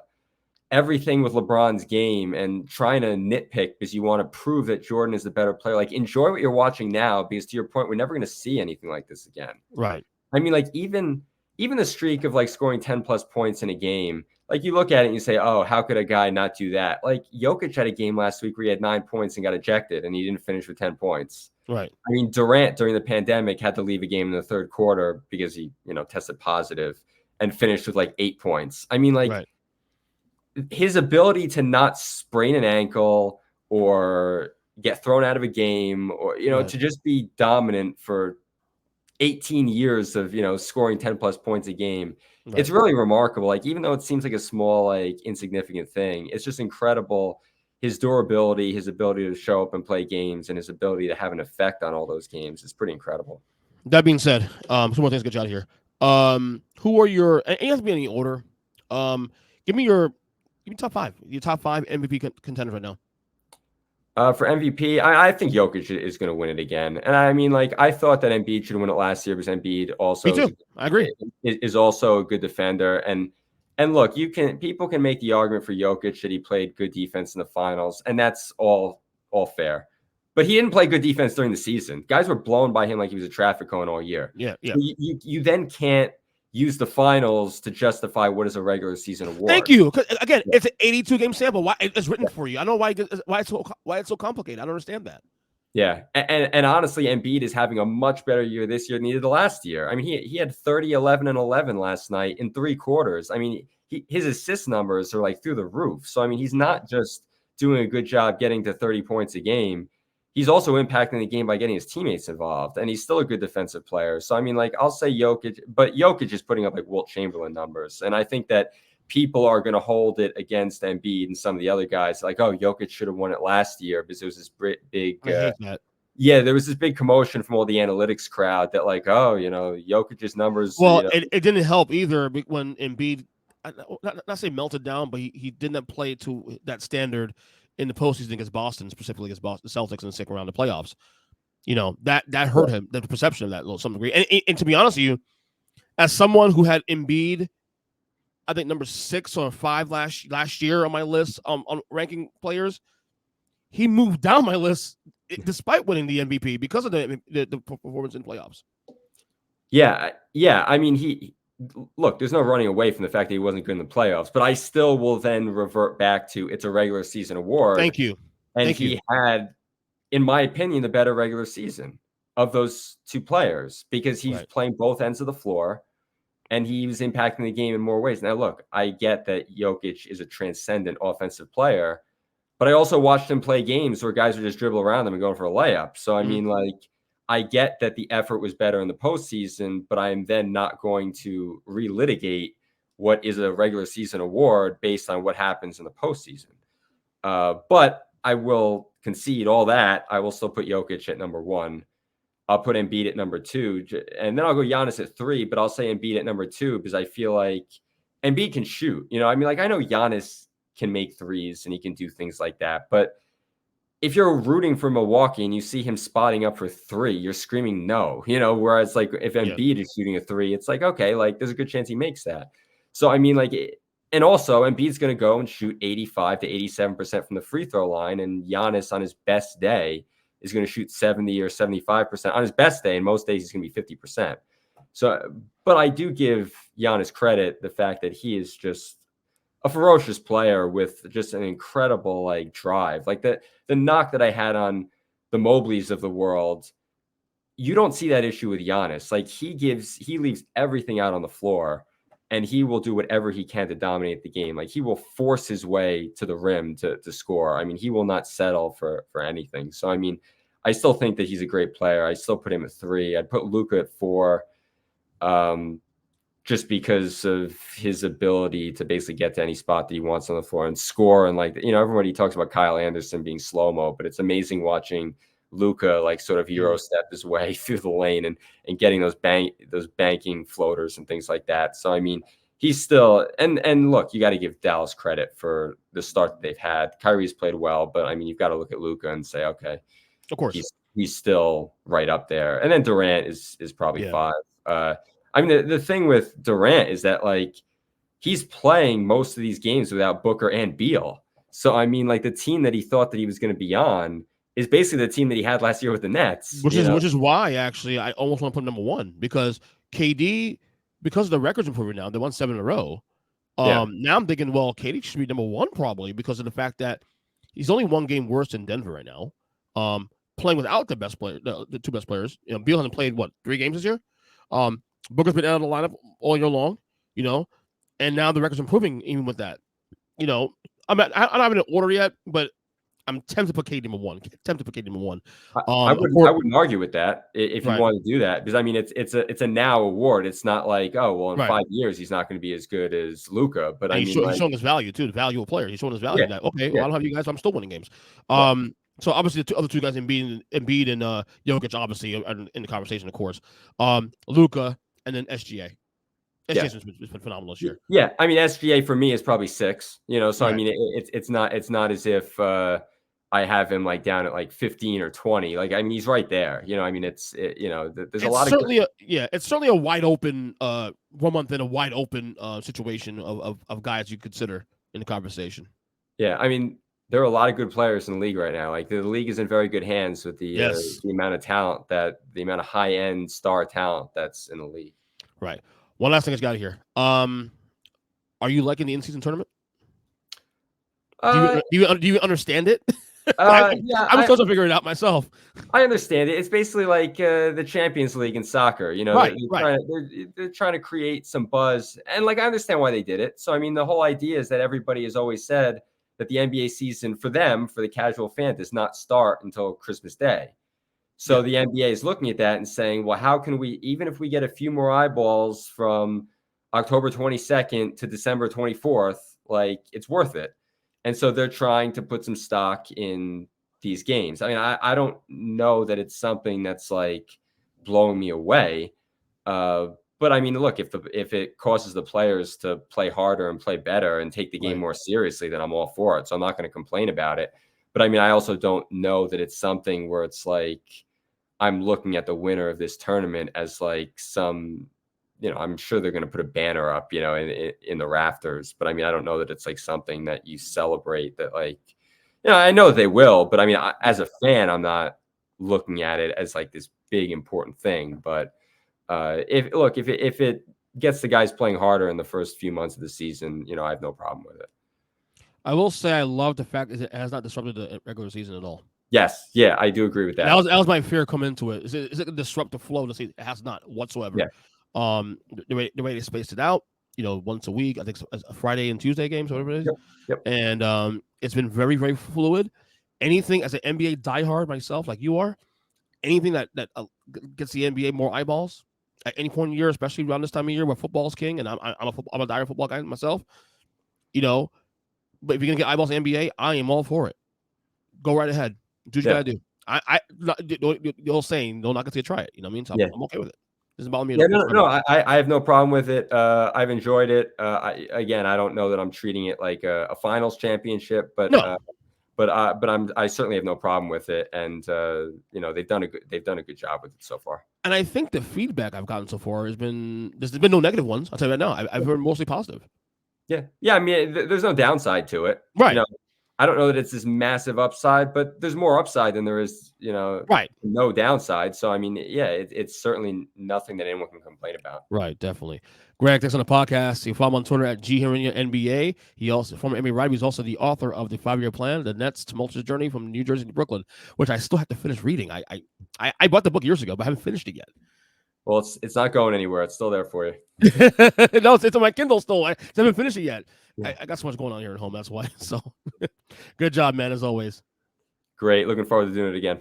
everything with LeBron's game and trying to nitpick because you want to prove that Jordan is the better player. Like, enjoy what you're watching now, because to your point, we're never going to see anything like this again. Right. I mean, like, even the streak of like scoring 10 plus points in a game, like you look at it and you say, oh, how could a guy not do that? Like Jokic had a game last week where he had 9 points and got ejected and he didn't finish with 10 points. Right. I mean, Durant during the pandemic had to leave a game in the third quarter because he, tested positive and finished with like 8 points. I mean, like, his ability to not sprain an ankle or get thrown out of a game or, to just be dominant for 18 years of, scoring 10 plus points a game. Right. It's really remarkable. Like, even though it seems like a small, like insignificant thing, it's just incredible. His durability, his ability to show up and play games, and his ability to have an effect on all those games is pretty incredible. That being said, some more things to get you out of here. Who are your, and it has to be in any order. Give me top 5. Your top 5 MVP contenders right now. For MVP, I think Jokic is going to win it again. And I mean, like, I thought that Embiid should win it last year because Embiid also, me too. I agree, is also a good defender. And look, people can make the argument for Jokic that he played good defense in the finals, and that's all fair. But he didn't play good defense during the season. Guys were blown by him like he was a traffic cone all year. Yeah. So you then can't use the finals to justify what is a regular season award. Thank you. Again, it's an 82-game sample. Why it's written for you? I know why it's so complicated. I don't understand that. Yeah, and honestly, Embiid is having a much better year this year than he did last year. I mean, he had 30, 11, and 11 last night in 3 quarters. I mean, his assist numbers are like through the roof. So, I mean, he's not just doing a good job getting to 30 points a game. He's also impacting the game by getting his teammates involved, and he's still a good defensive player. So, I mean, like, I'll say Jokic, but Jokic is putting up like Wilt Chamberlain numbers, and I think that people are going to hold it against Embiid and some of the other guys. Like, oh, Jokic should have won it last year because there was this big there was this big commotion from all the analytics crowd that, like, oh, Jokic's numbers. Well, it didn't help either when Embiid, not say melted down, but he didn't play to that standard in the postseason against Boston, specifically against Boston Celtics in the second round of the playoffs. That hurt him, the perception of that to some degree. And to be honest with you, as someone who had Embiid, I think number 6 or 5 last year on my list on ranking players, he moved down my list despite winning the MVP because of the performance in playoffs. Yeah. I mean, look, there's no running away from the fact that he wasn't good in the playoffs, but I still will then revert back to it's a regular season award. Thank you. And he had, in my opinion, the better regular season of those 2 players because he's playing both ends of the floor. And he was impacting the game in more ways. Now, look, I get that Jokic is a transcendent offensive player, but I also watched him play games where guys would just dribble around him and go for a layup. So, I mean, like, I get that the effort was better in the postseason, but I am then not going to relitigate what is a regular season award based on what happens in the postseason. But I will concede all that. I will still put Jokic at number 1. I'll put Embiid at number 2, and then I'll go Giannis at 3, but I'll say Embiid at number 2 because I feel like Embiid can shoot. I mean, like, I know Giannis can make threes and he can do things like that, but if you're rooting for Milwaukee and you see him spotting up for 3, you're screaming no, whereas, like, if Embiid is shooting a 3, it's like, okay, like, there's a good chance he makes that. So, I mean, like, and also Embiid's going to go and shoot 85 to 87% from the free throw line, and Giannis on his best day is going to shoot 70 or 75% on his best day. And most days he's going to be 50%. So, but I do give Giannis credit, the fact that he is just a ferocious player with just an incredible, like, drive. Like, the knock that I had on the Mobleys of the world, you don't see that issue with Giannis. Like, he leaves everything out on the floor, and he will do whatever he can to dominate the game. Like, he will force his way to the rim to score. I mean, he will not settle for anything. So, I mean, I still think that he's a great player. I still put him at 3. I'd put Luka at 4, just because of his ability to basically get to any spot that he wants on the floor and score. And, like, everybody talks about Kyle Anderson being slow-mo, but it's amazing watching Luka, like, sort of Euro step his way through the lane and getting those banking floaters and things like that. So, I mean, he's still, and look, you got to give Dallas credit for the start that they've had. Kyrie's played well, but I mean, you've got to look at Luka and say, okay, of course, he's still right up there. And then Durant is probably 5. I mean, the thing with Durant is that, like, he's playing most of these games without Booker and Beal. So, I mean, like the team that he thought that he was going to be on is basically the team that he had last year with the Nets. Which is why, actually, I almost want to put him number one, because KD, because of the records improving now, they won 7 in a row. Now I'm thinking, well, KD should be number one probably because of the fact that he's only one game worse than Denver right now. Playing without the best player, the two best players. Beal hasn't played 3 games this year. Booker's been out of the lineup all year long, and now the record's improving even with that. I don't have an order yet, but I'm tempted to put KD number one. I wouldn't argue with that if you want to do that, because I mean it's a now award. It's not like, oh well, in 5 years he's not going to be as good as Luka. But he's showing his value too, the value of player. He's showing his value. That well, I don't have you guys. I'm still winning games. So obviously the other two guys, Embiid and Jokic, obviously in the conversation, of course. Luka and then SGA. SGA's been phenomenal this year. Yeah, I mean SGA for me is probably 6. So I mean it's not as if I have him down at 15 or 20. I mean he's right there. I mean there's a lot of it's certainly a wide open 1 month in a wide open situation of guys you consider in the conversation. Yeah, I mean there are a lot of good players in the league right now. The league is in very good hands with the amount of talent the amount of high end star talent that's in the league. Right. One last thing I got here. Are you liking the in-season tournament? Do you understand it? I'm supposed to figure it out myself. I understand it. It's basically like the Champions League in soccer. They're trying to create some buzz, and I understand why they did it. So I mean, the whole idea is that everybody has always said that the NBA season for the casual fan, does not start until Christmas Day. So the NBA is looking at that and saying, well, how can we, even if we get a few more eyeballs from October 22nd to December 24th, it's worth it. And so they're trying to put some stock in these games. I mean, I don't know that it's something that's blowing me away. But I mean, look, if it causes the players to play harder and play better and take the game more seriously, then I'm all for it. So I'm not going to complain about it. But I mean, I also don't know that it's something where it's I'm looking at the winner of this tournament as some, I'm sure they're going to put a banner up, in the rafters. But I mean, I don't know that it's something that you celebrate that I know they will. But I mean, as a fan, I'm not looking at it as this big important thing. But if it gets the guys playing harder in the first few months of the season, I have no problem with it. I will say I love the fact that it has not disrupted the regular season at all. Yes, yeah, I do agree with that. That was my fear coming into it. Is it going to disrupt the flow of the season? It has not whatsoever. Yeah. The way they spaced it out, once a week. I think it's a Friday and Tuesday games, whatever it is. Yep. And it's been very, very fluid. Anything as an NBA diehard myself, like you are, anything that gets the NBA more eyeballs at any point in the year, especially around this time of year where football's king, and I'm a diehard football guy myself. But if you're gonna get eyeballs in the NBA, I am all for it. Go right ahead. Do what you gotta do. The old saying, "No, not gonna try it." You know what I mean? So I'm okay with it. Doesn't bother me at all. No, I have no problem with it. I've enjoyed it. I don't know that I'm treating it like a finals championship, but I certainly have no problem with it. And they've done a good job with it so far. And I think the feedback I've gotten so far there's been no negative ones. I'll tell you right now. I've heard mostly positive. Yeah. I mean, there's no downside to it, right? I don't know that it's this massive upside, but there's more upside than there is, right? No downside. So, I mean, it's certainly nothing that anyone can complain about. Right, definitely. Greg, thanks on the podcast. You can follow him on Twitter at G Hrinya NBA. He also, former NBA writer, he's also the author of the 5-year plan, the Nets Tumultuous Journey from New Jersey to Brooklyn, which I still have to finish reading. I bought the book years ago, but I haven't finished it yet. Well, it's not going anywhere. It's still there for you. No, it's on my Kindle still. I haven't finished it yet. Yeah. I got so much going on here at home. That's why. So good job, man, as always. Great. Looking forward to doing it again.